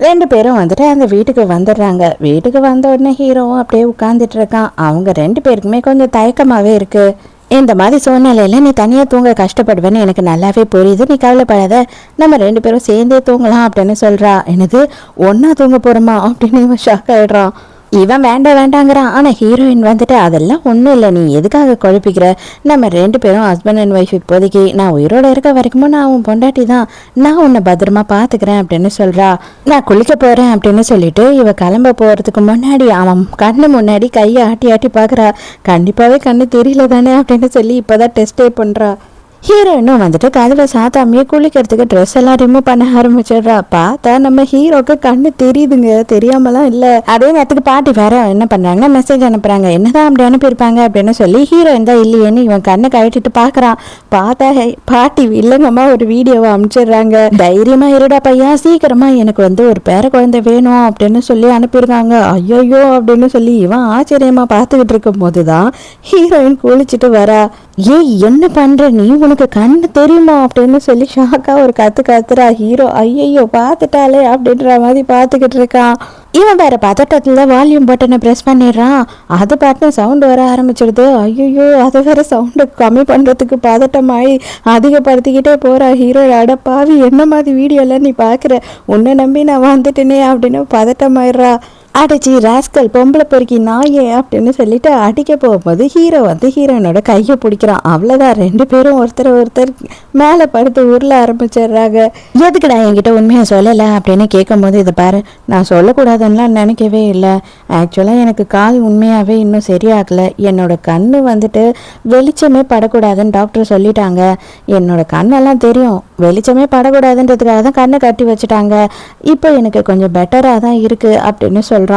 2 பேரும் வந்துட்டு அந்த வீட்டுக்கு வந்துடுறாங்க. வீட்டுக்கு வந்த உடனே ஹீரோவும் அப்படியே உட்காந்துட்டு இருக்கான். அவங்க 2 பேருக்குமே கொஞ்சம் தயக்கமாகவே இருக்குது. இந்த மாதிரி சூழ்நிலையில் நீ தனியாக தூங்க கஷ்டப்படுவேன்னு எனக்கு நல்லாவே புரியுது, நீ கவலைப்படாத, நம்ம 2 பேரும் சேர்ந்தே தூங்கலாம் அப்படின்னு சொல்கிறா. என்னது ஒன்றா தூங்க போகிறோமா அப்படின்னு இவன் ஷாக் ஆகிடுறான். இவன் வேண்டாங்கிறான். ஆனால் ஹீரோயின் வந்துட்டு அதெல்லாம் ஒன்றும் இல்லை, நீ எதுக்காக குழப்பிக்கிற, நம்ம 2 பேரும் ஹஸ்பண்ட் அண்ட் ஒய்ஃப், இப்போதைக்கு நான் உயிரோடு இருக்க வரைக்கும் நான் உன் பொண்டாட்டி தான், நான் உன்னை பத்திரமா பார்த்துக்கிறேன் அப்படின்னு சொல்கிறா. நான் குளிக்க போகிறேன் அப்படின்னு சொல்லிட்டு இவ கிளம்ப போகிறதுக்கு முன்னாடி அவன் கண்ணு முன்னாடி கையை ஆட்டி பார்க்குறா. கண்டிப்பாகவே கண்ணு தெரியல தானே அப்படின்னு சொல்லி இப்போதான் டெஸ்டே பண்ணுறா. ஹீரோயினும் வந்துட்டு கதவை சாத்தாமையே குளிக்கிறதுக்கு ட்ரெஸ் எல்லாம் ரிமூவ் பண்ண ஆரம்பிச்சிடுறா. பார்த்தா நம்ம ஹீரோக்கு கண்ணு தெரியுதுங்க, தெரியாமலாம் இல்லை. அதே நேரத்துக்கு பாட்டி வேற என்ன பண்ணுறாங்கன்னா மெசேஜ் அனுப்புகிறாங்க. என்னதான் அப்படி அனுப்பியிருப்பாங்க அப்படின்னு சொல்லி ஹீரோயின் தான் இல்லையேன்னு இவன் கண்ணை கழட்டிட்டு பார்க்குறான். பார்த்தா பாட்டி இல்லைங்கம்மா ஒரு வீடியோவை அனுப்பிச்சிடுறாங்க. தைரியமாக இருடா பையா, சீக்கிரமா எனக்கு வந்து ஒரு பேர குழந்தை வேணும் அப்படின்னு சொல்லி அனுப்பியிருக்காங்க. ஐயோயோ அப்படின்னு சொல்லி இவன் ஆச்சரியமாக பார்த்துக்கிட்டு இருக்கும் போது தான் ஹீரோயின் குளிச்சுட்டு வரா. ஏய் என்ன பண்ணுற நீ, உனக்கு கண்ணு தெரியுமா அப்படின்னு சொல்லி ஷாக்கா ஒரு கத்துறா ஹீரோ. ஐயோ பார்த்துட்டாலே அப்படின்ற மாதிரி பார்த்துக்கிட்டு இருக்கான். இவன் வேற பதட்டத்துல வால்யூம் பட்டனை ப்ரெஸ் பண்ணிடுறான். அது பார்த்து சவுண்டு வர ஆரம்பிச்சிடுது. ஐயோ அது வேற சவுண்டு கம்மி பண்ணுறதுக்கு பதட்டமாயி அதிகப்படுத்திக்கிட்டே போகிறா ஹீரோ. அடப்பாவி என்ன மாதிரி வீடியோலாம் நீ பார்க்குற, உன்னை நம்பி நான் வந்துட்டேனே அப்படின்னு பதட்டமாயிடுறா. அடிச்சு ராஸ்கல் பொம்பளை பொறுக்கி நாயே அப்படின்னு சொல்லிட்டு அடிக்க போகும்போது ஹீரோ வந்து ஹீரோயினோட கையை பிடிக்கிறான். அவ்வளோதான், ரெண்டு பேரும் ஒருத்தர் மேலே படுத்து உருள ஆரம்பிச்சிடுறாங்க. எதுக்குடா என்கிட்ட உண்மையை சொல்லலை அப்படின்னு கேட்கும்போது, இதை பாரு நான் சொல்லக்கூடாதுன்னெலாம் நினைக்கவே இல்லை. ஆக்சுவலாக எனக்கு கால் உண்மையாகவே இன்னும் சரியாகலை. என்னோட கண்ணு வந்துட்டு வெளிச்சமே படக்கூடாதுன்னு டாக்டர் சொல்லிட்டாங்க. என்னோட கண்ணெல்லாம் தெரியும், வெளிச்சமே படக்கூடாதுன்றதுக்காக தான் கண்ணை கட்டி வச்சுட்டாங்க. இப்போ எனக்கு கொஞ்சம் பெட்டராக தான் இருக்குது அப்படின்னு சொல்கிறான்.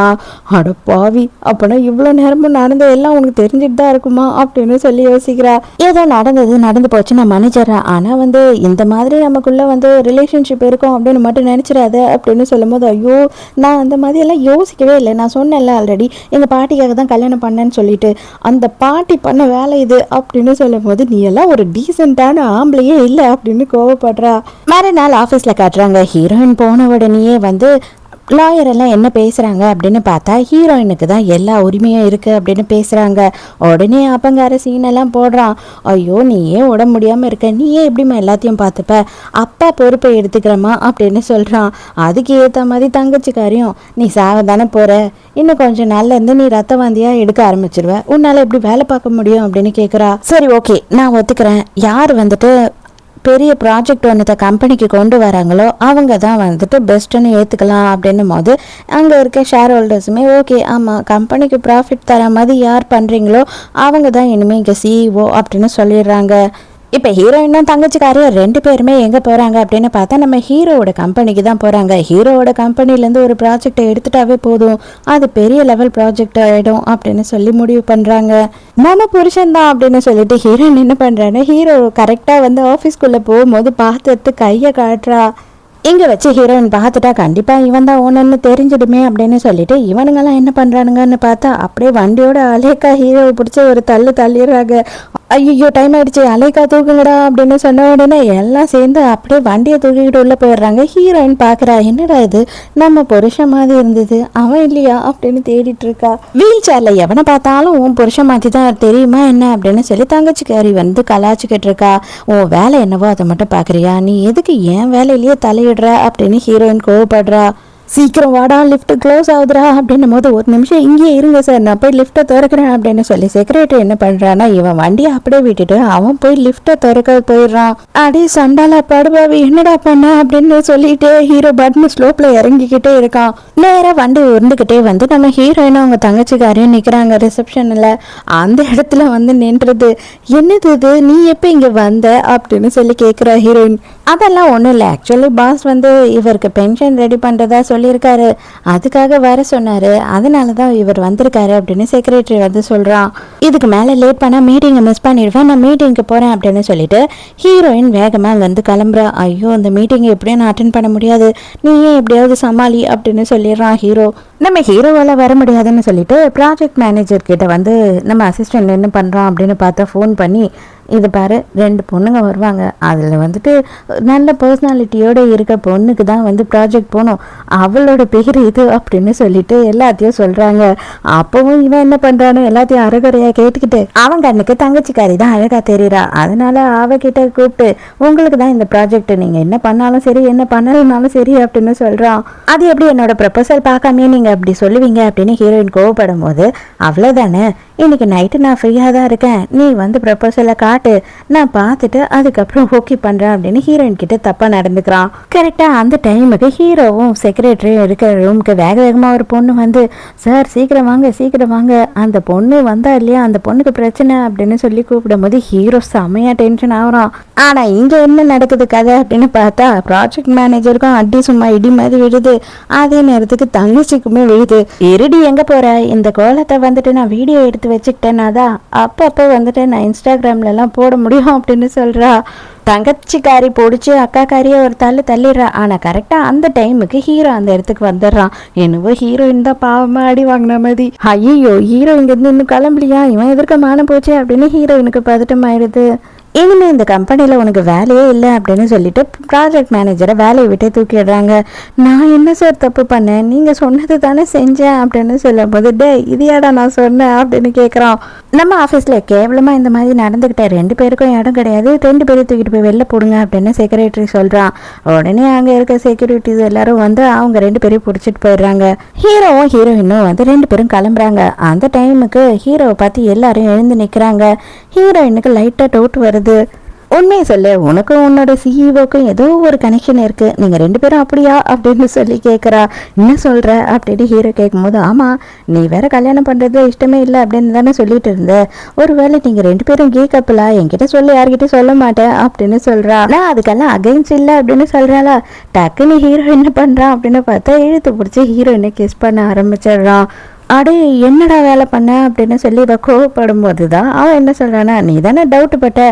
அட பாவி, அப்போனா இவ்வளோ நேரமும் நடந்த எல்லாம் உனக்கு தெரிஞ்சுட்டு தான் இருக்குமா அப்படின்னு சொல்லி யோசிக்கிறா. ஏதோ நடந்து போச்சு நான் மன்னிச்சிடறேன். ஆனால் வந்து இந்த மாதிரி நமக்குள்ளே வந்து ரிலேஷன்ஷிப் இருக்கும் அப்படின்னு மட்டும் நினச்சிடாத அப்படின்னு சொல்லும்போது, ஐயோ நான் அந்த மாதிரி எல்லாம் யோசிக்கவே இல்லை. நான் சொன்னேன்ல ஆல்ரெடி எங்கள் பாட்டிக்காக தான் கல்யாணம் பண்ணேன்னு சொல்லிட்டு, அந்த பாட்டி பண்ண வேலை இது அப்படின்னு சொல்லும் போது, நீ எல்லாம் ஒரு டீசெண்டான ஆம்பளையே இல்லை அப்படின்னு கோவப்படுறா. மறுநாள் ஆஃபீஸில் காட்டுறாங்க. ஹீரோயின் போன உடனேயே வந்து லாயர் எல்லாம் என்ன பேசுகிறாங்க அப்படின்னு பார்த்தா, ஹீரோயினுக்கு தான் எல்லா உரிமையும் இருக்குது அப்படின்னு பேசுகிறாங்க. உடனே அப்பங்கார சீனெல்லாம் போடுறான். ஐயோ நீ ஏன் உடம்பு முடியாமல் இருக்க, நீ ஏன் எப்படிம்மா எல்லாத்தையும் பார்த்துப்ப, அப்பா பொறுப்பை எடுத்துக்கிறமா அப்படின்னு சொல்கிறான். அதுக்கு ஏற்ற மாதிரி தங்கச்சிக்காரியும், நீ சாவதானே போகிற, இன்னும் கொஞ்சம் நாள்ல இருந்து நீ ரத்த வாந்தியாக எடுக்க ஆரம்பிச்சிருவ, உன்னால் எப்படி வேலை பார்க்க முடியும் அப்படின்னு கேட்குறா. சரி ஓகே நான் ஒத்துக்கிறேன், யார் வந்துட்டு பெரிய ப்ராஜெக்ட் ஒன்றத்தை கம்பெனிக்கு கொண்டு வராங்களோ அவங்க தான் வந்துட்டு பெஸ்ட்டுன்னு ஏற்றுக்கலாம் அப்படின்னும் போது, அங்கே இருக்க ஷேர் ஹோல்டர்ஸுமே ஓகே ஆமாம் கம்பெனிக்கு ப்ராஃபிட் தர மாதிரி யார் பண்ணுறீங்களோ அவங்க தான் இனிமேல் இங்கே சிஇஓ அப்படின்னு சொல்லிடுறாங்க. இப்போ ஹீரோயினும் தங்கச்சிக்காரியும் ரெண்டு பேருமே எங்கே போகிறாங்க அப்படின்னு பார்த்தா, நம்ம ஹீரோவோட கம்பெனிக்கு தான் போகிறாங்க. ஹீரோவோட கம்பெனிலேருந்து ஒரு ப்ராஜெக்டை எடுத்துட்டாவே போதும், அது பெரிய லெவல் ப்ராஜெக்ட் ஆகிடும் அப்படின்னு சொல்லி முடிவு பண்ணுறாங்க. நம்ம புருஷன் தான் அப்படின்னு சொல்லிட்டு ஹீரோயின் என்ன பண்ணுறான்னு, ஹீரோ கரெக்டாக வந்து ஆஃபீஸ்க்குள்ளே போகும்போது பார்த்துட்டு கையை காட்டுறா. இங்கே வச்சு ஹீரோயின் பார்த்துட்டா கண்டிப்பாக இவன் தான் ஓனர்னு தெரிஞ்சிடுமே அப்படின்னு சொல்லிட்டு இவனுங்கெல்லாம் என்ன பண்ணுறானுங்கன்னு பார்த்தா, அப்படியே வண்டியோட அலேக்கா ஹீரோவை பிடிச்சி ஒரு தள்ளிடுறாங்க. ஐயோ டைம் ஆயிடுச்சு, அலேக்கா தூக்குங்கடா அப்படின்னு சொன்ன உடனே எல்லாம் சேர்ந்து அப்படியே வண்டியை தூக்கிக்கிட்டு உள்ளே போயிடுறாங்க. ஹீரோயின் பார்க்குறா, என்னடா இது நம்ம புருஷன் மாதிரி இருந்தது, அவன் இல்லையா அப்படின்னு தேடிட்டு இருக்கா. வீல் சேர்ல எவனை பார்த்தாலும் உன் புருஷன் மாதிரி தான் தெரியுமா என்ன அப்படின்னு சொல்லி தங்கச்சிக்காரி வந்து கலாச்சிக்கிட்டு இருக்கா. உன் வேலை என்னவோ அதை மட்டும் பார்க்குறியா, நீ எதுக்கு என் வேலையிலேயே தலையிடுற அப்படின்னு ஹீரோயின் கோவப்படுறா. சீக்கிரம் வாடா லிஃப்ட் க்ளோஸ் ஆகுதுரா அப்படின்னும் போது, ஒரு நிமிஷம் இங்கேயே இருங்க சார் நான் போய் லிஃப்ட்டை திறக்கிறேன் அப்படின்னு சொல்லி செக்ரட்டரி என்ன பண்ணுறான்னா, இவன் வண்டியை அப்படியே விட்டுட்டு அவன் போய் லிஃப்ட்டை திறக்க போயிடுறான். அடே சண்டாலா படுபாவி என்னடா பண்ண அப்படின்னு சொல்லிட்டு ஹீரோ பட்டன் ஸ்லோப்பில் இறங்கிக்கிட்டே இருக்கான். நேராக வண்டி உருண்டுக்கிட்டே வந்து நம்ம ஹீரோயினும் அவங்க தங்கச்சிக்காரையும் நிற்கிறாங்க ரிசப்ஷனில். அந்த இடத்துல வந்து நின்றது. என்னது இது, நீ எப்போ இங்கே வந்த அப்படின்னு சொல்லி கேட்குறா ஹீரோயின். அதெல்லாம் ஒன்றும் இல்லை, ஆக்சுவலி பாஸ் வந்து இவருக்கு பென்ஷன் ரெடி பண்ணுறதா சொல்லியிருக்காரு, அதுக்காக வர சொன்னார், அதனால தான் இவர் வந்திருக்காரு அப்படின்னு செக்ரட்டரி வந்து சொல்கிறான். இதுக்கு மேலே லேட் பண்ணால் மீட்டிங்கை மிஸ் பண்ணிடுவேன், நான் மீட்டிங்க்கு போகிறேன் அப்படின்னு சொல்லிட்டு ஹீரோயின் வேகமாக அங்கேருந்து கிளம்புறா. ஐயோ இந்த மீட்டிங்கை எப்படியும் நான் அட்டென்ட் பண்ண முடியாது, நீ ஏன் எப்படியாவது சமாளி அப்படின்னு சொல்லிடுறான் ஹீரோ. நம்ம ஹீரோவால் வர முடியாதுன்னு சொல்லிட்டு ப்ராஜெக்ட் மேனேஜர் கிட்ட வந்து நம்ம அசிஸ்டன்ட் என்ன பண்ணுறான் அப்படின்னு பார்த்தா ஃபோன் பண்ணி, இது பாரு 2 பொண்ணுங்க வருவாங்க, அதில் வந்துட்டு நல்ல பர்சனாலிட்டியோடு இருக்க பொண்ணுக்கு தான் வந்து ப்ராஜெக்ட் போகணும், அவளோட பேர் இது அப்படின்னு சொல்லிட்டு எல்லாத்தையும் சொல்கிறாங்க. அப்போவும் இவன் என்ன பண்ணுறானோ எல்லாத்தையும் அரைகுறையாக கேட்டுக்கிட்டு அவன் கண்ணுக்கு தங்கச்சிக்காரி தான் அழகாக தெரியுறா, அதனால அவகிட்ட கூப்பிட்டு உங்களுக்கு தான் இந்த ப்ராஜெக்ட், நீங்கள் என்ன பண்ணாலும் சரி என்ன பண்ணலனாலும் சரி அப்படின்னு சொல்கிறான். அது எப்படி என்னோட ப்ரப்போசல் பார்க்காமே நீங்கள் அப்படி சொல்லுவீங்க அப்படின்னு ஹீரோயின் கோவப்படும் போது, அவ்வளோதானே இன்னைக்கு நைட்டு நான் ஃப்ரீயாக தான் இருக்கேன், நீ வந்து ப்ரப்போசலை காட்டு, நான் பார்த்துட்டு அதுக்கப்புறம் ஓகே பண்ணுறேன் அப்படின்னு ஹீரோயின் கிட்ட தப்பாக நடந்துக்கிறான். கரெக்டாக அந்த டைமுக்கு ஹீரோவும் செக்ரட்டரியும் இருக்கிற ரூமுக்கு வேக வேகமாக ஒரு பொண்ணு வந்து, சார் சீக்கிரம் வாங்க, அந்த பொண்ணு வந்தா இல்லையா, அந்த பொண்ணுக்கு பிரச்சனை அப்படின்னு சொல்லி கூப்பிடும் போது ஹீரோ செம்மையாக டென்ஷன் ஆகிறான். ஆனால் இங்கே என்ன நடக்குது கதை அப்படின்னு பார்த்தா, ப்ராஜெக்ட் மேனேஜருக்கும் அடி சும்மா இடி மாதிரி விழுது, அதே நேரத்துக்கு தங்கச்சிக்குமே விழுது. இருடி எங்கே போகிற, இந்த கோலத்தை வந்துட்டு நான் வீடியோ எடுத்து வச்சுக்கிட்டேன்னா தான் அப்பப்போ வந்துட்டு நான் இன்ஸ்டாகிராம்லலாம் போட முடியும் அப்படின்னு சொல்கிறா. தங்கச்சிக்காரி பிடிச்சி அக்காக்காரியை ஒரு தள்ளிடுறா. ஆனால் கரெக்டாக அந்த டைமுக்கு ஹீரோ அந்த இடத்துக்கு வந்துடுறான். என்னவோ ஹீரோயின் தான் பாவமாக அடி வாங்கின மாதிரி. ஐயோ ஹீரோ இங்கேருந்து இன்னும் கிளம்பலையா, இவன் எதிர்க்க மானம் போச்சு அப்படின்னு ஹீரோயினுக்கு பதட்டம் ஆயிடுது. இனிமே இந்த கம்பெனியில் உனக்கு வேலையே இல்லை அப்படின்னு சொல்லிட்டு ப்ராஜெக்ட் மேனேஜரை வேலையை விட்டே தூக்கிடுறாங்க. நான் என்ன சார் தப்பு பண்ணேன், நீங்கள் சொன்னது தானே செஞ்சேன் அப்படின்னு சொல்லும் போது, டே இதையாடா நான் சொன்னேன் அப்படின்னு கேட்குறான். நம்ம ஆஃபீஸில் கேவலமாக இந்த மாதிரி நடந்துக்கிட்ட 2 பேருக்கும் இடம் கிடையாது, 2 பேரும் தூக்கிட்டு போய் வெளில போடுங்க அப்படின்னு செக்ரட்டரி சொல்கிறான். உடனே அங்கே இருக்க செக்யூரிட்டிஸ் எல்லாரும் வந்து அவங்க 2 பேரையும் பிடிச்சிட்டு போயிடுறாங்க. ஹீரோவும் ஹீரோயினும் வந்து 2 பேரும் கிளம்புறாங்க. அந்த டைமுக்கு ஹீரோவை பார்த்து எல்லாரும் எழுந்து நிற்கிறாங்க. ஹீரோயினுக்கு லைட்டாக டவுட் வருது. உண்மையை சொல்லு, உனக்கும் உன்னோட சிஇஓக்கும் ஏதோ ஒரு கனெக்ஷன் இருக்கு, நீங்க 2 பேரும் அப்படியா அப்படின்னு சொல்லி கேட்குறா. என்ன சொல்ற அப்படின்னு ஹீரோ கேட்கும்போது, ஆமா நீ வேற கல்யாணம் பண்றது இஷ்டமே இல்லை அப்படின்னு தானே சொல்லிட்டு இருந்த, ஒருவேளை நீங்க 2 பேரும் கே கப்பலா, என்கிட்ட சொல்லி யார்கிட்ட சொல்ல மாட்டேன் அப்படின்னு சொல்றா. நான் அதுக்கெல்லாம் அகைன்ஸ்ட் இல்லை அப்படின்னு சொல்றாளா. டக்குன்னு ஹீரோ என்ன பண்றான் அப்படின்னு பார்த்தா இழுத்து பிடிச்சி ஹீரோயினை கிஸ் பண்ண ஆரம்பிச்சிடுறான். அடே என்னடா வேலை பண்ண அப்படின்னு சொல்லி இவ கோவப்படும் போது தான் அவன் என்ன சொல்கிறான்னா, நீ தானே டவுட் பட்ட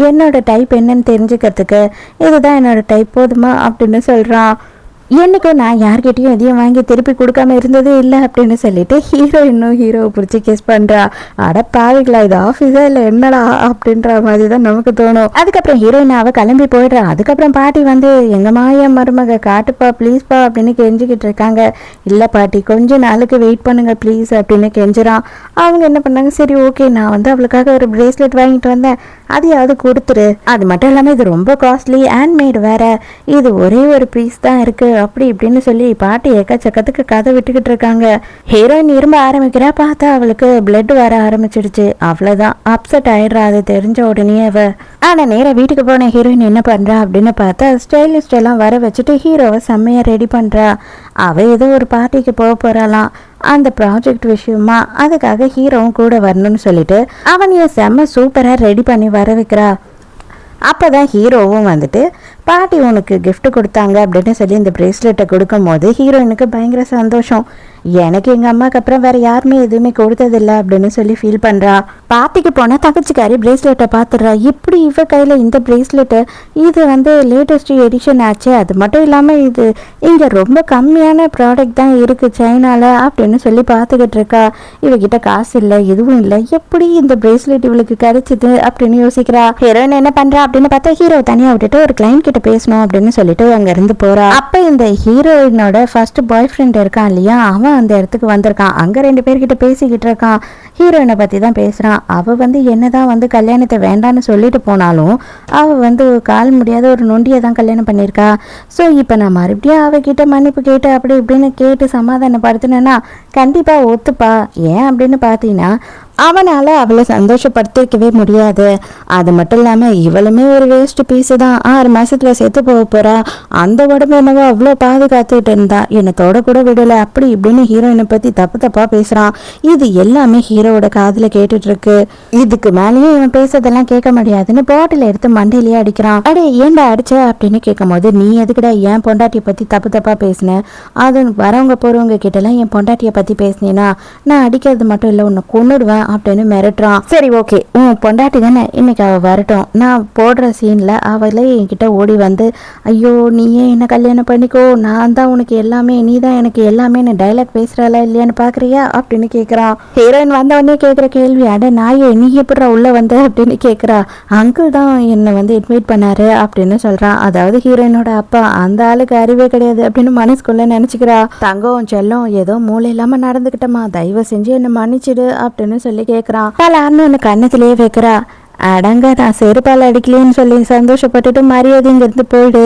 என்னோட டைப் என்னன்னு தெரிஞ்சுக்கிறதுக்கு, இதுதான் என்னோட டைப் போதுமா அப்படின்னு சொல்கிறான். என்னைக்கும் நான் யார்கிட்டையும் எதையும் வாங்கி திருப்பி கொடுக்காம இருந்ததே இல்லை அப்படின்னு சொல்லிட்டு ஹீரோவை பிடிச்சி கிஸ் பண்ணுறா. அட பாவிங்களா, இது ஆஃபீஸா இல்லை என்னடா அப்படின்ற மாதிரி தான் நமக்கு தோணும். அதுக்கப்புறம் ஹீரோயின் அவள் கிளம்பி போயிடுறா. அதுக்கப்புறம் பாட்டி வந்து எங்கள் மாயா மருமக காட்டுப்பா ப்ளீஸ்ப்பா அப்படின்னு கெஞ்சிக்கிட்டு இருக்காங்க. இல்லை பாட்டி கொஞ்ச நாளுக்கு வெயிட் பண்ணுங்க ப்ளீஸ் அப்படின்னு கெஞ்சுறான். அவங்க என்ன பண்ணாங்க, சரி ஓகே நான் வந்து அவளுக்காக ஒரு பிரேஸ்லெட் வாங்கிட்டு வந்தேன், அதையாவது கொடுத்துரு, அது மட்டும் இல்லாமல் இது ரொம்ப காஸ்ட்லி ஹேண்ட்மேடு வேற, இது ஒரே ஒரு பீஸ் தான் இருக்கு அப்படி இப்படின்னு சொல்லி பாட்டி எக்கச்சக்கத்துக்கு கதை விட்டுக்கிட்டு இருக்காங்க. ஹீரோயின் இரும்ப ஆரம்பிக்கிறா. பார்த்தா அவளுக்கு பிளட் வர ஆரம்பிச்சிடுச்சு. அவ்வளவுதான், அப்செட் ஆயிடுறா. அது தெரிஞ்ச உடனே அவ. ஆனா நேரம் வீட்டுக்கு போன ஹீரோயின் என்ன பண்றா அப்படின்னு பார்த்தா ஸ்டைலிஸ்ட் எல்லாம் வர வச்சுட்டு ஹீரோவை செம்மையா ரெடி பண்றா. அவ ஏதோ ஒரு பார்ட்டிக்கு போக போறாளாம் அந்த ப்ராஜெக்ட் விஷயமா. அதுக்காக ஹீரோவும் கூட வரணும்னு சொல்லிட்டு அவனைய செம்ம சூப்பரா ரெடி பண்ணி வர வைக்கிறா. அப்போதான் ஹீரோவும் வந்துட்டு பாட்டி உனக்கு கிஃப்ட் கொடுத்தாங்க அப்படின்னு சொல்லி இந்த பிரேஸ்லெட்டை கொடுக்கும் போது ஹீரோயினுக்கு பயங்கர சந்தோஷம். எனக்கு எங்கள் அம்மாவுக்கு அப்புறம் வேற யாருமே எதுவுமே கொடுத்ததில்லை அப்படின்னு சொல்லி ஃபீல் பண்ணுறா. பாட்டிக்கு போனால் தங்கச்சிக்காரி பிரேஸ்லெட்டை பார்த்துடுறா. இப்படி இவ கையில் இந்த பிரேஸ்லெட்டு, இது வந்து லேட்டஸ்ட் எடிஷன் ஆச்சு, அது மட்டும் இல்லாமல் இது இங்கே ரொம்ப கம்மியான ப்ராடக்ட் தான் இருக்குது சைனாவில் அப்படின்னு சொல்லி பார்த்துக்கிட்டு இருக்கா. இவகிட்ட காசு இல்லை எதுவும் இல்லை, எப்படி இந்த பிரேஸ்லெட் இவளுக்கு கிடைச்சிது அப்படின்னு யோசிக்கிறா. ஹீரோயின் என்ன பண்ணுறா அப்படின்னு பார்த்தா ஹீரோ தனியாக விட்டுட்டு ஒரு கிளைண்ட் கிட்ட பேசணும் அப்படின்னு சொல்லிட்டு அங்கேருந்து போகிறா. அப்போ இந்த ஹீரோயினோட ஃபர்ஸ்ட் பாய் ஃப்ரெண்ட் இருக்கான் இல்லையா, அவன் அந்த இடத்துக்கு வந்திருக்கான். அங்கே 2 பேர்கிட்ட பேசிக்கிட்டு இருக்கான். ஹீரோயினை பற்றி தான் பேசுகிறான். அவள் வந்து என்னதான் வந்து கல்யாணத்தை வேண்டான்னு சொல்லிட்டு போனாலும் அவள் வந்து கால் முடியாத ஒரு நொண்டியை தான் கல்யாணம் பண்ணியிருக்கா. ஸோ இப்போ நான் மறுபடியும் அவகிட்ட மன்னிப்பு கேட்டு அப்படி இப்படின்னு கேட்டு சமாதானப்படுத்தினேன்னா கண்டிப்பாக ஒத்துப்பா. ஏன் அப்படின்னு பார்த்தீங்கன்னா அவனால் அவளை சந்தோஷப்படுத்திக்கவே முடியாது. அது மட்டும் இல்லாமல் இவளுமே ஒரு வேஸ்ட் பீஸு தான், 6 மாதத்துல செத்து போக போகிறா. அந்த உடம்பு என்னவோ அவ்வளோ பாதுகாத்துட்டு இருந்தா, என்னை தொட கூட விடலை அப்படி இப்படின்னு ஹீரோயினை பற்றி தப்பாக பேசுகிறான். இது எல்லாமே ஹீரோவோட காதில் கேட்டுட்டு இருக்கு. இதுக்கு மேலேயே இவன் பேசுறதெல்லாம் கேட்க முடியாதுன்னு பாட்டில் எடுத்து மண்டையிலேயே அடிக்கிறான். அடே ஏன்டா அடிச்ச அப்படின்னு கேட்கும் போது, நீ எதுக்குடா என் பொண்டாட்டியை பற்றி தப்பாக பேசினேன், அது வரவங்க போகிறவங்க கிட்டலாம் என் பொண்டாட்டியை பற்றி பேசினேன்னா நான் அடிக்கிறது மட்டும் இல்லை உன்னை கொன்னுடுவேன் அப்படின்னு மிரட்டுறான். சரி ஓகே, உன் பொண்டாட்டி தானே, இன்னைக்கு அவள் வரட்டும், நான் போடுற சீனில் அவளே என்கிட்ட ஓடி வந்து ஐயோ நீயே என்ன கல்யாணம் பண்ணிக்கோ, நான் தான் உனக்கு எல்லாமே, நீ தான் எனக்கு எல்லாமே டைலாக் பேசுகிறாளா இல்லையான்னு பார்க்குறியா அப்படின்னு கேட்குறான். ஹீரோயின் வந்தவொடனே கேட்குற கேள்வி, அட நாயே நீ எப்படா உள்ளே வந்த அப்படின்னு கேட்குறா. அங்கிள் தான் என்னை வந்து இன்வைட் பண்ணாரு அப்படின்னு சொல்கிறான். அதாவது ஹீரோயினோட அப்பா. அந்த ஆளுக்கு அறிவே கிடையாது அப்படின்னு மனசுக்குள்ளே நினச்சிக்கிறா. தங்கம் செல்லம் ஏதோ மூளை இல்லாமல் நடந்துக்கிட்டமா, தயவு செஞ்சு என்னை மன்னிச்சிடு அப்படின்னு சொல்லி கேட்குறான். பலான்னு ஒன்று கண்ணத்திலேயே வைக்கிறா. அடங்க நான் செருப்பால் அடிக்கலேன்னு சொல்லி சந்தோஷப்பட்டுட்டு மரியாதை இங்கேருந்து போயிடு.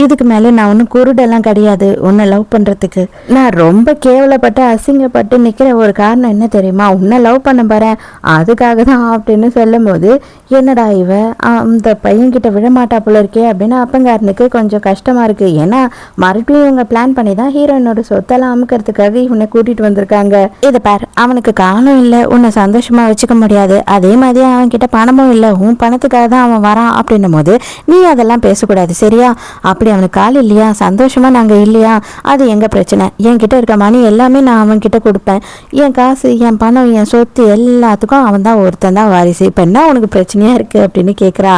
இதுக்கு மேலே நான் ஒன்றும் குருடெல்லாம் கிடையாது உன்னை லவ் பண்ணுறதுக்கு. நான் ரொம்ப கேவலப்பட்டு அசிங்கப்பட்டு நிற்கிற ஒரு காரணம் என்ன தெரியுமா, உன்னை லவ் பண்ண போகிறேன் அதுக்காக தான் அப்படின்னு சொல்லும் போது, என்னடா இவ அந்த பையன்கிட்ட விழமாட்டா போல இருக்கே அப்படின்னு அப்பங்காரனுக்கு கொஞ்சம் கஷ்டமாக இருக்குது. ஏன்னா மறுபடியும் இவங்க பிளான் பண்ணி தான் ஹீரோயினோட சொத்தெல்லாம் அமுக்கிறதுக்காக இவனை கூட்டிகிட்டு வந்திருக்காங்க. இதை பார், அவனுக்கு காலம் இல்லை உன்னை சந்தோஷமாக வச்சுக்க முடியாது, அதே மாதிரி அவன்கிட்ட பணமும் இல்லை, உன் பணத்துக்காக தான் அவன் வரான் அப்படின்னும் போது நீ அதெல்லாம் பேசக்கூடாது சரியா. அப்படி அவனுக்கு கால் இல்லையா, சந்தோஷமா நாங்கள் இல்லையா, அது எங்கள் பிரச்சனை. என்கிட்ட இருக்க மணி எல்லாமே நான் அவன்கிட்ட கொடுப்பேன். என் காசு என் பணம் என் சொத்து எல்லாத்துக்கும் அவன் தான் ஒருத்தன் தான் வாரிசு. இப்போ என்ன உனக்கு பிரச்சனையா இருக்கு அப்படின்னு கேட்குறா.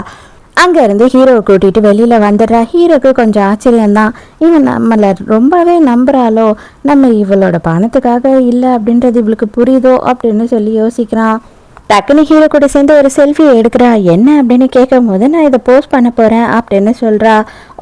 அங்கேருந்து ஹீரோவை கூட்டிகிட்டு வெளியில் வந்துடுறா. ஹீரோக்கு கொஞ்சம் ஆச்சரியம்தான், இவன் நம்மளை ரொம்பவே நம்புகிறாளோ, நம்ம இவளோட பணத்துக்காக இல்லை அப்படின்றது இவளுக்கு புரியுதோ அப்படின்னு சொல்லி யோசிக்கிறான். டக்குனு ஹீரோ கூட சேர்ந்து ஒரு செல்ஃபி எடுக்கிறா. என்ன அப்படின்னு கேட்கும் போது நான் இதை போஸ்ட் பண்ண போறேன் அப்படின்னு சொல்றா.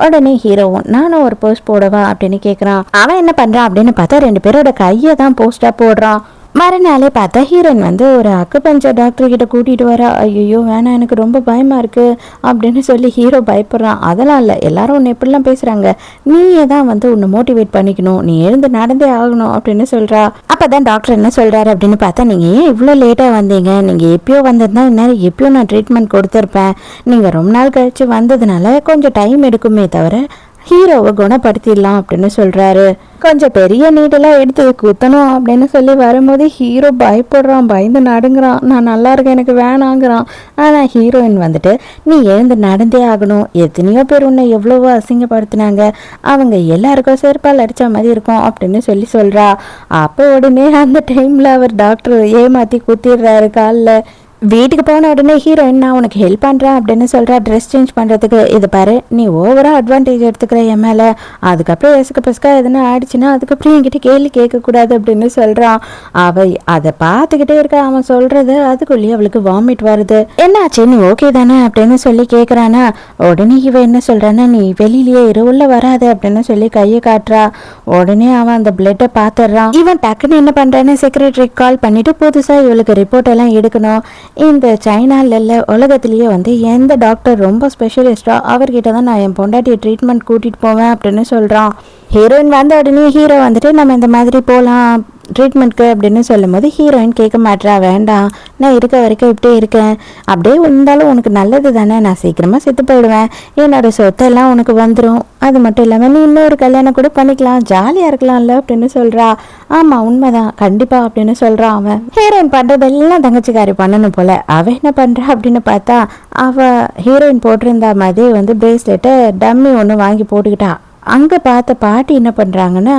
உடனே ஹீரோவும் நானும் ஒரு போஸ்ட் போடவா அப்படின்னு கேட்குறான். அவன் என்ன பண்றான் அப்படின்னு பார்த்தா 2 பேரோட கையை தான் போஸ்டா போடுறான். மறுநாளே பார்த்தா ஹீரோயின் ஒரு அக்குபஞ்சர் டாக்டர் கிட்ட கூட்டிட்டு வரா. ஐயோ வேணாம், எனக்கு ரொம்ப பயமா இருக்கு அப்படின்னு சொல்லி ஹீரோ பயப்படுறான். அதெல்லாம் இல்லை, எல்லாரும் உன்னை எப்படிலாம் பேசுறாங்க, நீயே தான் உன்னை மோட்டிவேட் பண்ணிக்கணும், நீ எழுந்து நடந்தே ஆகணும் அப்படின்னு சொல்றா. அப்பதான் டாக்டர் என்ன சொல்றாரு அப்படின்னு பார்த்தா, நீங்க ஏன் இவ்வளோ லேட்டா வந்தீங்க, நீங்க எப்பயோ வந்திருந்தா இந்நேரம் எப்பயோ நான் ட்ரீட்மெண்ட் கொடுத்துருப்பேன், நீங்க ரொம்ப நாள் கழிச்சு வந்ததுனால கொஞ்சம் டைம் எடுக்குமே தவிர ஹீரோவை குணப்படுத்திடலாம் அப்படின்னு சொல்றாரு. கொஞ்சம் பெரிய நீட்டெல்லாம் எடுத்து குத்தணும் அப்படின்னு சொல்லி வரும்போது ஹீரோ பயப்படுறான், பயந்து நடுங்குறான். நான் நல்லா இருக்கேன், எனக்கு வேணாங்கிறான். ஆனால் ஹீரோயின் நீ எழுந்து நடந்தே ஆகணும், எத்தனையோ பேர் உன்னை எவ்வளவோ அசிங்கப்படுத்தினாங்க, அவங்க எல்லாருக்கும் செருப்பால் அடித்த மாதிரி இருக்கும் அப்படின்னு சொல்றா. அப்போ உடனே அந்த டைமில் அவர் டாக்டர் ஏமாற்றி குத்திடுறாரு காலில். வீட்டுக்கு போன உடனே ஹீரோயின் நான் உனக்கு ஹெல்ப் பண்ணுறேன் அப்படின்னு சொல்கிறா ட்ரெஸ் சேஞ்ச் பண்ணுறதுக்கு. இது பாரு, நீ ஓவராக அட்வான்டேஜ் எடுத்துக்கிற என் மேலே, அதுக்கப்புறம் எசுக்கு பசுக்கா எதுனா ஆயிடுச்சுன்னா அதுக்கப்புறம் என்கிட்ட கேள்வி கேட்கக்கூடாது அப்படின்னு சொல்கிறான். அவள் அதை பார்த்துக்கிட்டே இருக்க, அவன் சொல்கிறது அதுக்குள்ளேயே அவளுக்கு வாமிட் வருது. என்னாச்சு, நீ ஓகே தானே அப்படின்னு சொல்லி கேட்குறானா. உடனே இவன் என்ன சொல்கிறான்னா, நீ வெளியிலேயே இரு, உள்ள வராது அப்படின்னு சொல்லி கையை காட்டுறா. உடனே அவன் அந்த பிளட்டை பார்த்துடுறான். இவன் டக்குன்னு என்ன பண்ணுறான்னு செக்ரட்டரிக்கு கால் பண்ணிட்டு புதுசாக இவளுக்கு ரிப்போர்ட் எல்லாம் எடுக்கணும். இந்த சைனால உலகத்திலேயே எந்த டாக்டர் ரொம்ப ஸ்பெஷலிஸ்டோ அவர்கிட்ட தான் நான் என் பொண்டாட்டியை ட்ரீட்மெண்ட் கூட்டிட்டு போவேன் அப்படின்னு சொல்றான். ஹீரோயின் வந்த உடனே ஹீரோ நம்ம இந்த மாதிரி போகலாம் ட்ரீட்மெண்ட்க்கு அப்படின்னு சொல்லும் போது ஹீரோயின் கேட்க மாட்டா. வேண்டாம், நான் இருக்க வரைக்கும் இப்படியே இருக்கேன், அப்படியே இருந்தாலும் உனக்கு நல்லது தானே, நான் சீக்கிரமாக செத்து போயிடுவேன், என்னோட சொத்தெல்லாம் உனக்கு வந்துடும், அது மட்டும் இல்லாமல் நீ இன்னொரு கல்யாணம் கூட பண்ணிக்கலாம், ஜாலியாக இருக்கலாம்ல அப்படின்னு சொல்கிறா. ஆமாம் உண்மைதான், கண்டிப்பாக அப்படின்னு சொல்கிறான் அவன். ஹீரோயின் பண்ணுறதெல்லாம் தங்கச்சிக்காரி பண்ணணும் போல். அவள் என்ன பண்ணுறா அப்படின்னு பார்த்தா, அவள் ஹீரோயின் போட்டிருந்தா மாதிரி பிரேஸ்லெட்டை டம்மி ஒன்று வாங்கி போட்டுக்கிட்டா. அங்கே பார்த்த பாட்டி என்ன பண்ணுறாங்கன்னா,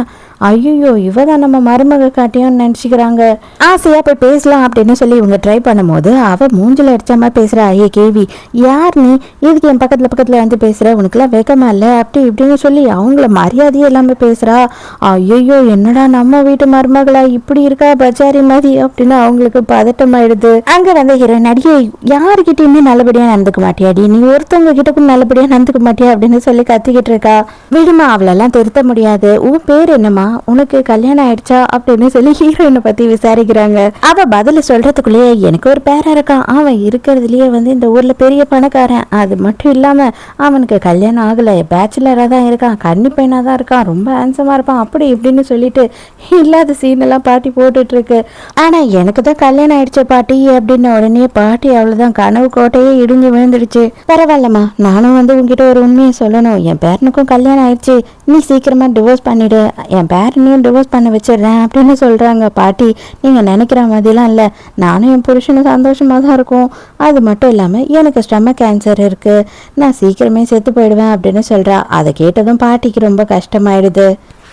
ஐயோ இவ தான் நம்ம மருமக காட்டியும் நினச்சிக்கிறாங்க. ஆசையாக போய் பேசலாம் அப்படின்னு சொல்லி இவங்க ட்ரை பண்ணும்போது அவள் மூஞ்சில் அடித்த மாதிரி பேசுகிறா. ஐயே கேவி, யார் நீ, இதுக்கு என் பக்கத்தில் பேசுகிற, உனக்குலாம் வெக்கமா இல்லை அப்படி இப்படின்னு சொல்லி அவங்கள மரியாதையே எல்லாமே பேசுகிறா. ஐயோ என்னடா நம்ம வீட்டு மருமகளா இப்படி இருக்கா பஜாரி மாதிரி அப்படின்னு அவங்களுக்கு பதட்டமாயிடுது. அங்கே ஹீரோயின், அடியே யாருக்கிட்டையுமே நல்லபடியாக நடந்துக்க மாட்டியாடி, நீ ஒருத்தவங்க கிட்ட கூட நல்லபடியாக நடந்துக்க மாட்டியா அப்படின்னு சொல்லி கத்திக்கிட்டு இருக்கா. விடுமா, அவளெல்லாம் திருத்த முடியாது, உன் பேர் என்னம்மா, உனக்கு கல்யாணம் ஆயிடுச்சா அப்படின்னு சொல்லி ஹீரோயினை பத்தி விசாரிக்கிறாங்க. அவ பதில சொல்றதுக்குள்ளேயே எனக்கு ஒரு பேரா இருக்கான், அவன் இருக்கிறதுலயே இந்த ஊர்ல பெரிய பணக்காரன், அது மட்டும் இல்லாம அவனுக்கு கல்யாணம் ஆகல, பேச்சுலரா தான் இருக்கான், கன்னி பையனா தான் இருக்கான், ரொம்ப ஹேண்ட்ஸமா இருப்பான் அப்படி இப்படின்னு சொல்லிட்டு இல்லாத சீன் எல்லாம் பாட்டி போட்டுட்டு இருக்கு. ஆனா எனக்கு தான் கல்யாணம் ஆயிடுச்சு பாட்டி அப்படின்னு உடனே பாட்டி அவ்வளவுதான் கனவு கோட்டையே இடிஞ்சு விழுந்துடுச்சு. பரவாயில்லம்மா, நானும் உங்ககிட்ட ஒரு உண்மையை சொல்லணும், என் பேரனுக்கும் கல்யாணம் ஆயிடுச்சு, நீ சீக்கிரமா டிவோர்ஸ் பண்ணிடு, என் பேரனையும் டிவோர்ஸ் பண்ண வச்சிடுறேன் அப்படின்னு சொல்கிறாங்க பாட்டி. நீங்கள் நினைக்கிற மாதிரிலாம் இல்லை, நானும் என் புருஷனும் சந்தோஷமாக தான் இருக்கும், அது மட்டும் இல்லாமல் எனக்கு ஸ்டமக் கேன்சர் இருக்குது, நான் சீக்கிரமே செத்து போயிடுவேன் அப்படின்னு சொல்கிறா. அதை கேட்டதும் பாட்டிக்கு ரொம்ப கஷ்டமாயிடுது.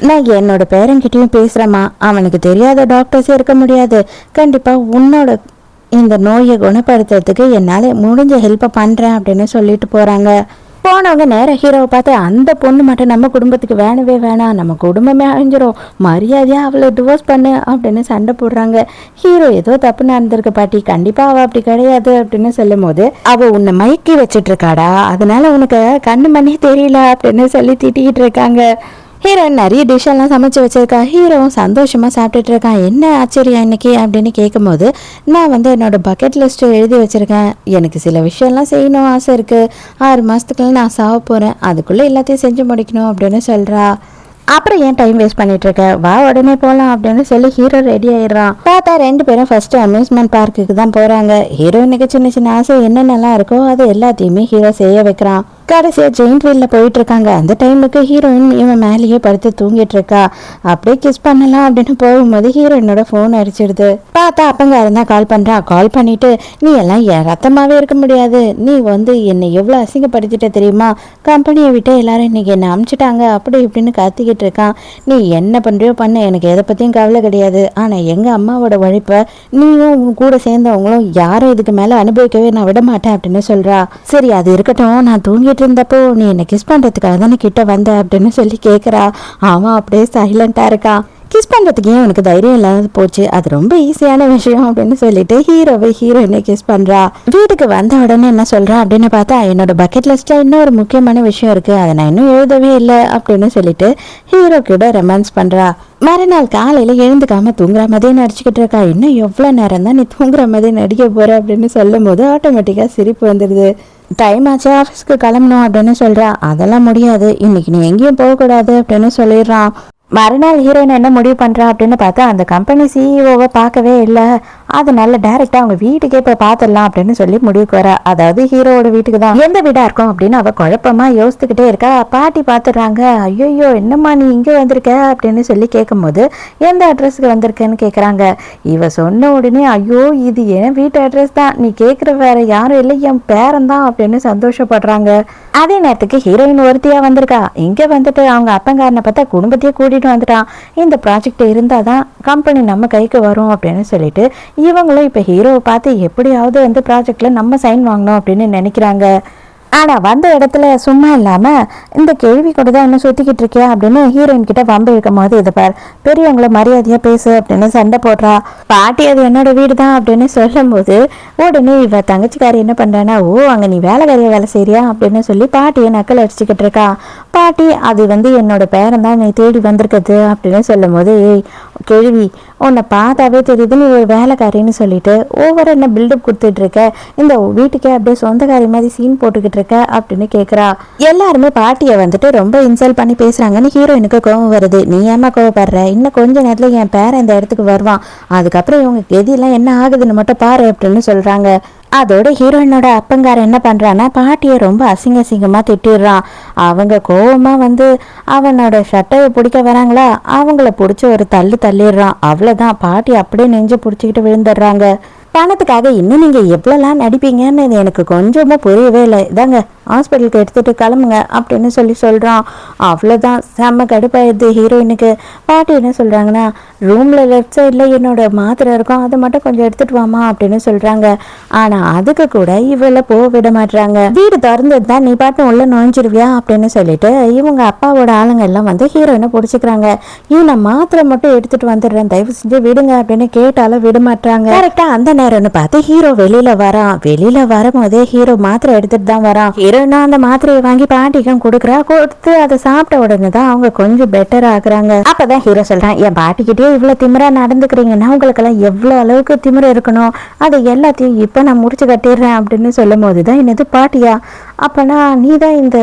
நான் என்னோட பேரன்கிட்டையும் பேசுகிறேம்மா, அவனுக்கு தெரியாத டாக்டர்ஸே இருக்க முடியாது, கண்டிப்பாக உன்னோட இந்த நோயை குணப்படுத்துறதுக்கு என்னால் முடிஞ்ச ஹெல்ப்பை பண்ணுறேன் அப்படின்னு சொல்லிட்டு போகிறாங்க. போனவங்க நேரம் ஹீரோவை பார்த்து, அந்த பொண்ணு மட்டும் நம்ம குடும்பத்துக்கு வேணவே வேணாம், நம்ம குடும்பமே அழிஞ்சிரும், மரியாதையாக அவளை டிவோர்ஸ் பண்ணு அப்படின்னு சண்டை போடுறாங்க. ஹீரோ ஏதோ தப்பு நடந்திருக்கு பாட்டி, கண்டிப்பாக அவள் அப்படி கிடையாது அப்படின்னு சொல்லும் போது, அவள் உன்னை மயக்கி வச்சிட்டு இருக்காடா, அதனால உனக்கு கண்ணு மண்ணே தெரியல அப்படின்னு சொல்லி திட்டிக்கிட்டு இருக்காங்க. ஹீரோயின் நிறைய டிஷ்ஷெல்லாம் சமைச்சு வச்சிருக்கா. ஹீரோவும் சந்தோஷமாக சாப்பிட்டுட்டு இருக்கான். என்ன ஆச்சரியம் இன்னைக்கு அப்படின்னு கேட்கும்போது, நான் என்னோட பக்கெட் லிஸ்ட்டு எழுதி வச்சுருக்கேன், எனக்கு சில விஷயம்லாம் செய்யணும் ஆசை இருக்குது, 6 மாதத்துக்குள்ள நான் சாவ போகிறேன், அதுக்குள்ளே எல்லாத்தையும் செஞ்சு முடிக்கணும் அப்படின்னு சொல்கிறா. அப்புறம் ஏன் டைம் வேஸ்ட் பண்ணிட்டு இருக்க, வா உடனே போகலாம் அப்படின்னு சொல்லி ஹீரோ ரெடி ஆயிடுறான். பார்த்தா 2 பேரும் ஃபர்ஸ்ட் அம்யூஸ்மெண்ட் பார்க்குக்கு தான் போகிறாங்க. ஹீரோயினுக்கு சின்ன சின்ன ஆசை என்னென்னலாம் இருக்கோ அது எல்லாத்தையுமே ஹீரோ செய்ய வைக்கிறான். கடைசியாக ஜெயின்ட் வீலில் போயிட்டு இருக்காங்க. அந்த டைமுக்கு ஹீரோயின் இவன் மேலேயே படுத்து தூங்கிட்டு இருக்கா. அப்படியே கிஸ் பண்ணலாம் அப்படின்னு போகும்போது ஹீரோயினோட ஃபோன் அடிச்சிடுது. பார்த்தா அப்பங்க இருந்தால் கால் பண்ணுறா. கால் பண்ணிட்டு, நீ எல்லாம் என் ரத்தமாகவே இருக்க முடியாது, நீ என்னை எவ்வளோ அசிங்கப்படுத்திட்ட தெரியுமா, கம்பெனியை விட்டு எல்லாரும் இன்னைக்கு என்னை அமுச்சிட்டாங்க அப்படி இப்படின்னு கத்திக்கிட்டு இருக்கான். நீ என்ன பண்ணுறியோ பண்ண, எனக்கு எதை பற்றியும் கவலை கிடையாது, ஆனால் எங்கள் அம்மாவோட உழைப்பை நீயும் உன் கூட சேர்ந்தவங்களும் யாரும் இதுக்கு மேலே அனுபவிக்கவே நான் விட மாட்டேன் அப்படின்னு சொல்கிறா. சரி அது இருக்கட்டும், நான் தூங்கிட்டு இருந்தப்போ நீ என்னை கிஸ் பண்ணுறதுக்காக தானே கிட்ட வந்த அப்படின்னு சொல்லி கேட்குறா. அவன் அப்படியே சைலண்ட்டாக இருக்கான். கிஸ் பண்ணுறதுக்கு ஏன் உனக்கு தைரியம் இல்லாத போச்சு, அது ரொம்ப ஈஸியான விஷயம் அப்படின்னு சொல்லிட்டு ஹீரோவை ஹீரோயினை கிஸ் பண்ணுறா. வீட்டுக்கு வந்த உடனே என்ன சொல்கிறா அப்படின்னு பார்த்தா, என்னோட பக்கெட் லிஸ்ட்டில் இன்னும் ஒரு முக்கியமான விஷயம் இருக்குது, அதை நான் இன்னும் எழுதவே இல்லை அப்படின்னு சொல்லிட்டு ஹீரோ கூட ரொமான்ஸ் பண்ணுறா. மறுநாள் காலையில் எழுந்துக்காம தூங்குற மாதிரியே நடிச்சுக்கிட்டு இருக்கா. இன்னும் எவ்வளோ நேரம் தான் நீ தூங்குற மாதிரி நடிக்க போகிற அப்படின்னு சொல்லும் போது ஆட்டோமேட்டிக்காக சிரிப்பு வந்துடுது. டைம் ஆச்சு, ஆஃபீஸ்க்கு கிளம்பணும் அப்படின்னு சொல்கிறா. அதெல்லாம் முடியாது, இன்னைக்கு நீ எங்கேயும் போகக்கூடாது அப்படின்னு சொல்லிடுறான். மறுநாள் ஹீரோயின் என்ன முடிவு பண்ணுறா அப்படின்னு பார்த்தா, அந்த கம்பெனி சிஇஓவை பார்க்கவே இல்லை, அதனால டைரெக்டாக அவங்க வீட்டுக்கே போய் பார்த்துடலாம் அப்படின்னு சொல்லி முடிவுக்கு வரா. அதாவது ஹீரோவோட வீட்டுக்கு தான். எந்த வீடாக இருக்கும் அப்படின்னு அவள் குழப்பமாக யோசித்துக்கிட்டே இருக்கா. பாட்டி பார்த்துடுறாங்க. ஐயோ என்னம்மா நீ இங்கே வந்திருக்க அப்படின்னு சொல்லி கேட்கும்போது, எந்த அட்ரஸுக்கு வந்திருக்கேன்னு கேட்குறாங்க. இவ சொன்ன உடனே, ஐயோ இது என் வீட்டு அட்ரஸ் தான், நீ கேட்குற வேற யாரும் இல்லை, என் பேரன் தான் அப்படின்னு சந்தோஷப்படுறாங்க. அதே நேரத்துக்கு ஹீரோயின் ஒருத்தியாக வந்திருக்கா. இங்கே வந்துட்டு அவங்க அப்பங்காரனை பார்த்தா குடும்பத்தையே கூட்டிகிட்டு வந்துட்டான். இந்த ப்ராஜெக்ட் இருந்தால் தான் கம்பெனி நம்ம கைக்கு வரும் அப்படின்னு சொல்லிட்டு இவங்களும் இப்போ ஹீரோவை பார்த்து எப்படியாவது வந்து ப்ராஜெக்டில் நம்ம சைன் வாங்கணும் அப்படின்னு நினைக்கிறாங்க. ஆனால் வந்த இடத்துல சும்மா இல்லாமல் இந்த கேள்வி கூட தான் இன்னும் சுற்றிக்கிட்டு இருக்கியா அப்படின்னு ஹீரோயின் கிட்ட வம்பு இருக்கும் போது, இதை பார் பெரியவங்கள மரியாதையாக பேசு அப்படின்னு சண்டை போடுறா. பாட்டி அது என்னோட வீடு தான் அப்படின்னு சொல்லும் போது உடனே இவ தங்கச்சிக்காரி என்ன பண்ணுறான்னா, ஓ அங்கே நீ வேலைக்காரியாக வேலை செய்கிறியா அப்படின்னு சொல்லி பாட்டியை நக்கல் அடிச்சுக்கிட்டு இருக்கா. பாட்டி அது வந்து என்னோட பேரன் தான் நீ தேடி வந்திருக்குது அப்படின்னு சொல்லும் போது, ஏய் கேள்வி உன்னை பார்த்தாவே தெரியுது நீ ஒரு வேலைக்காரின்னு சொல்லிட்டு ஓவர் என்ன பில்டப் கொடுத்துட்டு இருக்க, இந்த வீட்டுக்கே அப்படியே சொந்தக்காரி மாதிரி சீன் போட்டுக்கிட்டு இருக்க அப்படின்னு கேட்குறா. எல்லாருமே பாட்டியை வந்துட்டு ரொம்ப இன்சல்ட் பண்ணி பேசுறாங்கன்னு ஹீரோயினுக்கு கோவம் வருது. நீ ஏமா கோவப்படுற, இன்னும் கொஞ்ச நேரத்தில் என் பேரன் இந்த இடத்துக்கு வருவான், அதுக்கப்புறம் இவங்க கெதியெல்லாம் என்ன ஆகுதுன்னு மட்டும் பாரு அப்படின்னு சொல்றாங்க. அதோட ஹீரோயினோட அப்பங்காரன் என்ன பண்ணுறான்னா, பாட்டியை ரொம்ப அசிங்கமாக திட்டிடுறான். அவங்க கோவமாக வந்து அவனோட ஷர்ட்டையை பிடிக்க வராங்களா, அவங்கள பிடிச்சி ஒரு தள்ளிடுறான். அவ்வளோதான், பாட்டி அப்படியே நெஞ்சு பிடிச்சிக்கிட்டு விழுந்துடுறாங்க. பணத்துக்காக இன்னும் நீங்கள் எவ்வளோலாம் நடிப்பீங்கன்னு எனக்கு கொஞ்சமாக புரியவே இல்லை, இதாங்க ஹாஸ்பிட்டலுக்கு எடுத்துகிட்டு கிளம்புங்க அப்படின்னு சொல்கிறான். அவ்வளோதான், செம்ம கடுப்பாயிடுது ஹீரோயினுக்கு. பாட்டி என்ன சொல்கிறாங்கன்னா, ரூமில் லெஃப்ட் சைடில் என்னோட மாத்திரை இருக்கும், அதை மட்டும் கொஞ்சம் எடுத்துகிட்டு வாமா அப்படின்னு சொல்கிறாங்க. ஆனால் அதுக்கு கூட இவளை போக விட மாட்டுறாங்க. வீடு திறந்தது தான், நீ பாட்டு உள்ள நுழைஞ்சிருவியா அப்படின்னு சொல்லிட்டு இவங்க அப்பாவோட ஆளுங்க எல்லாம் வந்து ஹீரோயினை பிடிச்சிக்கிறாங்க. நான் மாத்திரை மட்டும் எடுத்துகிட்டு வந்துடுறேன், தயவு செஞ்சு விடுங்க அப்படின்னு கேட்டாலும் விட மாட்டுறாங்க. கரெக்டாக அந்த நேரம்னு பார்த்து ஹீரோ வெளியில வரான். வெளியில வரும்போதே ஹீரோ மாத்திரை எடுத்துட்டு தான் வரான். ஹீரோனா அந்த மாத்திரையை வாங்கி பாட்டிக்கும் கொடுக்குறா. கொடுத்து அதை சாப்பிட்ட உடனே தான் அவங்க கொஞ்சம் பெட்டர் ஆகுறாங்க. அப்பதான் ஹீரோ சொல்றான், என் பாட்டிக்கிட்டே இவ்வளவு திமிரா நடந்துக்கிறீங்கன்னா உங்களுக்கெல்லாம் எவ்வளவு அளவுக்கு திமிர இருக்கணும், அதை எல்லாத்தையும் இப்ப நான் முடிச்சு கட்டிடுறேன் அப்படின்னு சொல்லும் போதுதான், என்னது பாட்டியா, அப்பனா நீ தான் இந்த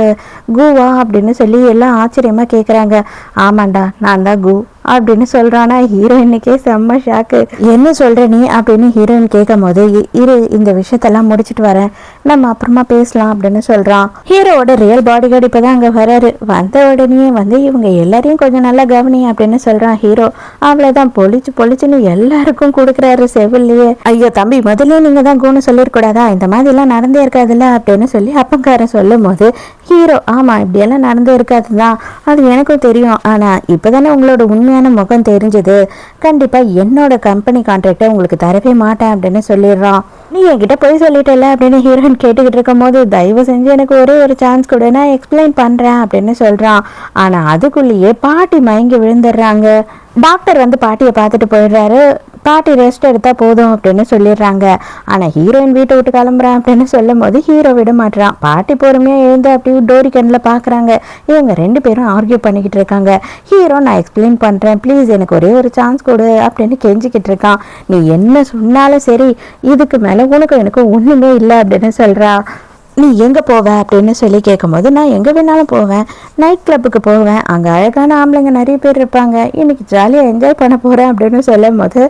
கூவா அப்படின்னு சொல்லி எல்லாம் ஆச்சரியமா கேட்குறாங்க. ஆமாண்டா நான் தான் கூ அப்படின்னு சொல்றானா. ஹீரோயினுக்கே செம்ம ஷாக்கு. என்ன சொல்ற நீ அப்படின்னு ஹீரோயின் கேட்கும் போது, இரு இந்த விஷயத்தெல்லாம் முடிச்சுட்டு வரேன், நம்ம அப்புறமா பேசலாம் அப்படின்னு சொல்றான். ஹீரோவோட ரியல் பாடி கார்டு இப்பதான் அங்க வராரு. வந்த உடனே வந்து இவங்க எல்லாரையும் கொஞ்சம் நல்லா கவனி அப்படின்னு சொல்றான் ஹீரோ. அவ்வளவுதான், பொழிச்சுன்னு எல்லாருக்கும் கொடுக்குறாரு செவிலியே. ஐயோ தம்பி, முதல்ல நீங்க தான் கூன்னு சொல்லிருக்கூடாதா, இந்த மாதிரி எல்லாம் நடந்தே இருக்காதுல்ல அப்படின்னு சொல்லி அப்பங்காரன் சொல்லும் போது ஹீரோ, ஆமா இப்படியெல்லாம் நடந்தே இருக்காதுதான், அது எனக்கும் தெரியும், ஆனா இப்பதானே உங்களோட உண்மையான முகம் தெரிஞ்சது, கண்டிப்பா என்னோட கம்பெனி கான்ட்ராக்டை உங்களுக்கு தரவே மாட்டேன் அப்படின்னு சொல்லிடுறான். நீ என்கிட்ட போய் சொல்லிட்டல அப்படின்னு ஹீரோயின் கேட்டுக்கிட்டு இருக்கும் போது, தயவு செஞ்சு எனக்கு ஒரே ஒரு சான்ஸ் கூட, நான் எக்ஸ்பிளைன் பண்றேன் அப்படின்னு சொல்றான். ஆனா அதுக்குள்ளேயே பாட்டி மயங்கி விழுந்துடுறாங்க. டாக்டர் வந்து பாட்டியை பார்த்துட்டு போயிடுறாரு. பாட்டி ரெஸ்ட் எடுத்தா போதும் அப்படின்னு சொல்லிடுறாங்க. ஆனா ஹீரோயின் வீட்டை விட்டு கிளம்புறான் அப்படின்னு சொல்லும் போது ஹீரோ விட மாட்டான். பாட்டி பொறுமையா எழுந்து அப்படியே டோரி கண்ணில் பாக்குறாங்க. இவங்க ரெண்டு பேரும் ஆர்கியூ பண்ணிக்கிட்டு இருக்காங்க. ஹீரோ, நான் எக்ஸ்பிளைன் பண்றேன் ப்ளீஸ் எனக்கு ஒரே ஒரு சான்ஸ் கொடு அப்படின்னு கெஞ்சிக்கிட்டு இருக்கான். நீ என்ன சொன்னாலும் சரி, இதுக்கு மேல உனக்கு எனக்கு ஒண்ணுமே இல்லை அப்படின்னு சொல்றா. நீ எங்கே போவ அப்படின்னு சொல்லி கேட்கும்போது, நான் எங்கே வேணாலும் போவேன், நைட் கிளப்புக்கு போவேன், அங்கே அழகான ஆம்பளைங்க நிறைய பேர் இருப்பாங்க, இன்னைக்கு ஜாலியாக என்ஜாய் பண்ண போகிறேன் அப்படின்னு சொல்லும் போது,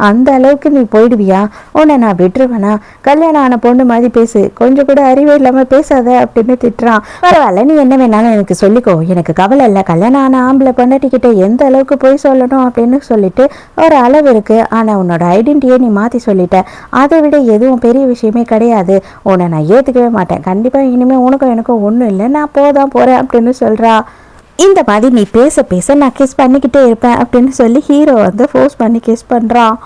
அந்த அளவுக்கு நீ போயிடுவியா, உன்னை நான் விட்டுருவேனா, கல்யாணம் ஆன பொண்ணு மாதிரி பேசு, கொஞ்சம் கூட அறிவே இல்லாமல் பேசாத அப்படின்னு திட்டுறான். பரவாயில்ல, நீ என்ன வேணாலும் எனக்கு சொல்லிக்கோ, எனக்கு கவலை இல்லை, கல்யாணம் ஆன ஆம்பளை பொண்டாட்டிக்கிட்ட எந்த அளவுக்கு போய் சொல்லணும் அப்படின்னு சொல்லிட்டு ஒரு அளவு இருக்குது, ஆனால் உன்னோட ஐடென்டிட்டியை நீ மாற்றி சொல்லிட்ட, அதை விட எதுவும் பெரிய விஷயமே கிடையாது, உன்னை நான் ஏற்றுக்கவே மாட்டேன், கண்டிப்பாக இனிமேல் உனக்கும் எனக்கும் ஒன்றும் இல்லை, நான் போதான் போகிறேன் அப்படின்னு சொல்கிறா. இந்த மாதிரி நீ பேச பேச நான் கிஸ் பண்ணிக்கிட்டே இருப்பேன் அப்படின்னு சொல்லி ஹீரோ வந்து ஃபோர்ஸ் பண்ணி கிஸ் பண்ணுறான்.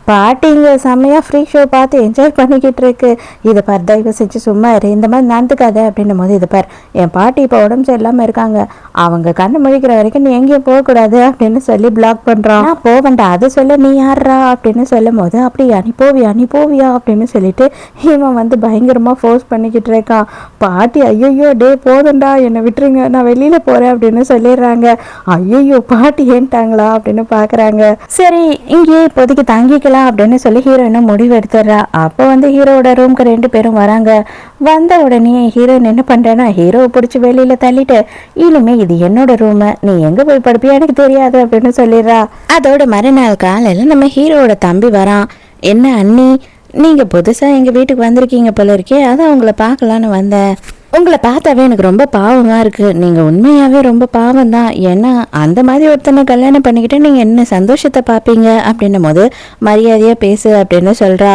பாட்டி இங்கே செம்மையாக ஃப்ரீ ஷோ பார்த்து என்ஜாய் பண்ணிக்கிட்டு இருக்கு. இதை பார், தயவு செஞ்சு சும்மா இரு, இந்த மாதிரி நடந்துக்காத அப்படின்னும் போது, இது பார் என் பாட்டி இப்போ உடம்பு சரியில்லாமல் இருக்காங்க, அவங்க கண்ணு முழிக்கிற வரைக்கும் நீ எங்கேயும் போகக்கூடாது அப்படின்னு சொல்லி பிளாக் பண்ணுறான். நான் போவேன்டா, அதை சொல்ல நீ யாரா அப்படின்னு சொல்லும் போது, அப்படியா நீ போவியா அப்படின்னு சொல்லிட்டு இவன் வந்து பயங்கரமாக ஃபோர்ஸ் பண்ணிக்கிட்டு இருக்கான். பாட்டி ஐயோ டே போதும்டா என்னை விட்டுருங்க, நான் வெளியில் போகிறேன் அப்படின்னு சொல்லிடுறாங்க. ஐயோ பாட்டி ஏன்ட்டாங்களா அப்படின்னு பார்க்குறாங்க. சரி இங்கேயே இப்போதைக்கு தங்கிக்கலாம் அப்படின்னு சொல்லி ஹீரோயினும் முடிவு எடுத்துடுறா. அப்போ வந்து ஹீரோட ரூம்க்கு 2 பேரும் வராங்க. வந்த உடனே ஹீரோயின் என்ன பண்றேன்னா, ஹீரோவை பிடிச்சி வெளியில தள்ளிட்டு, இனிமே இது என்னோட ரூம், நீ எங்க போய் படுப்பியா எனக்கு தெரியாது அப்படின்னு சொல்லிடுறா. அதோட மறுநாள் காலையில நம்ம ஹீரோவோட தம்பி வரான். என்ன அண்ணி, நீங்க புதுசா எங்க வீட்டுக்கு வந்திருக்கீங்க போல இருக்கே, அதான் உங்களை பார்க்கலான்னு வந்தேன். உங்களை பார்த்தாவே எனக்கு ரொம்ப பாவமாக இருக்குது, நீங்கள் உண்மையாகவே ரொம்ப பாவம் தான், ஏன்னா அந்த மாதிரி ஒருத்தனை கல்யாணம் பண்ணிக்கிட்டு நீங்கள் என்ன சந்தோஷத்தை பார்ப்பீங்க அப்படின்னும் போது, மரியாதையாக பேசு அப்படின்னு சொல்கிறா.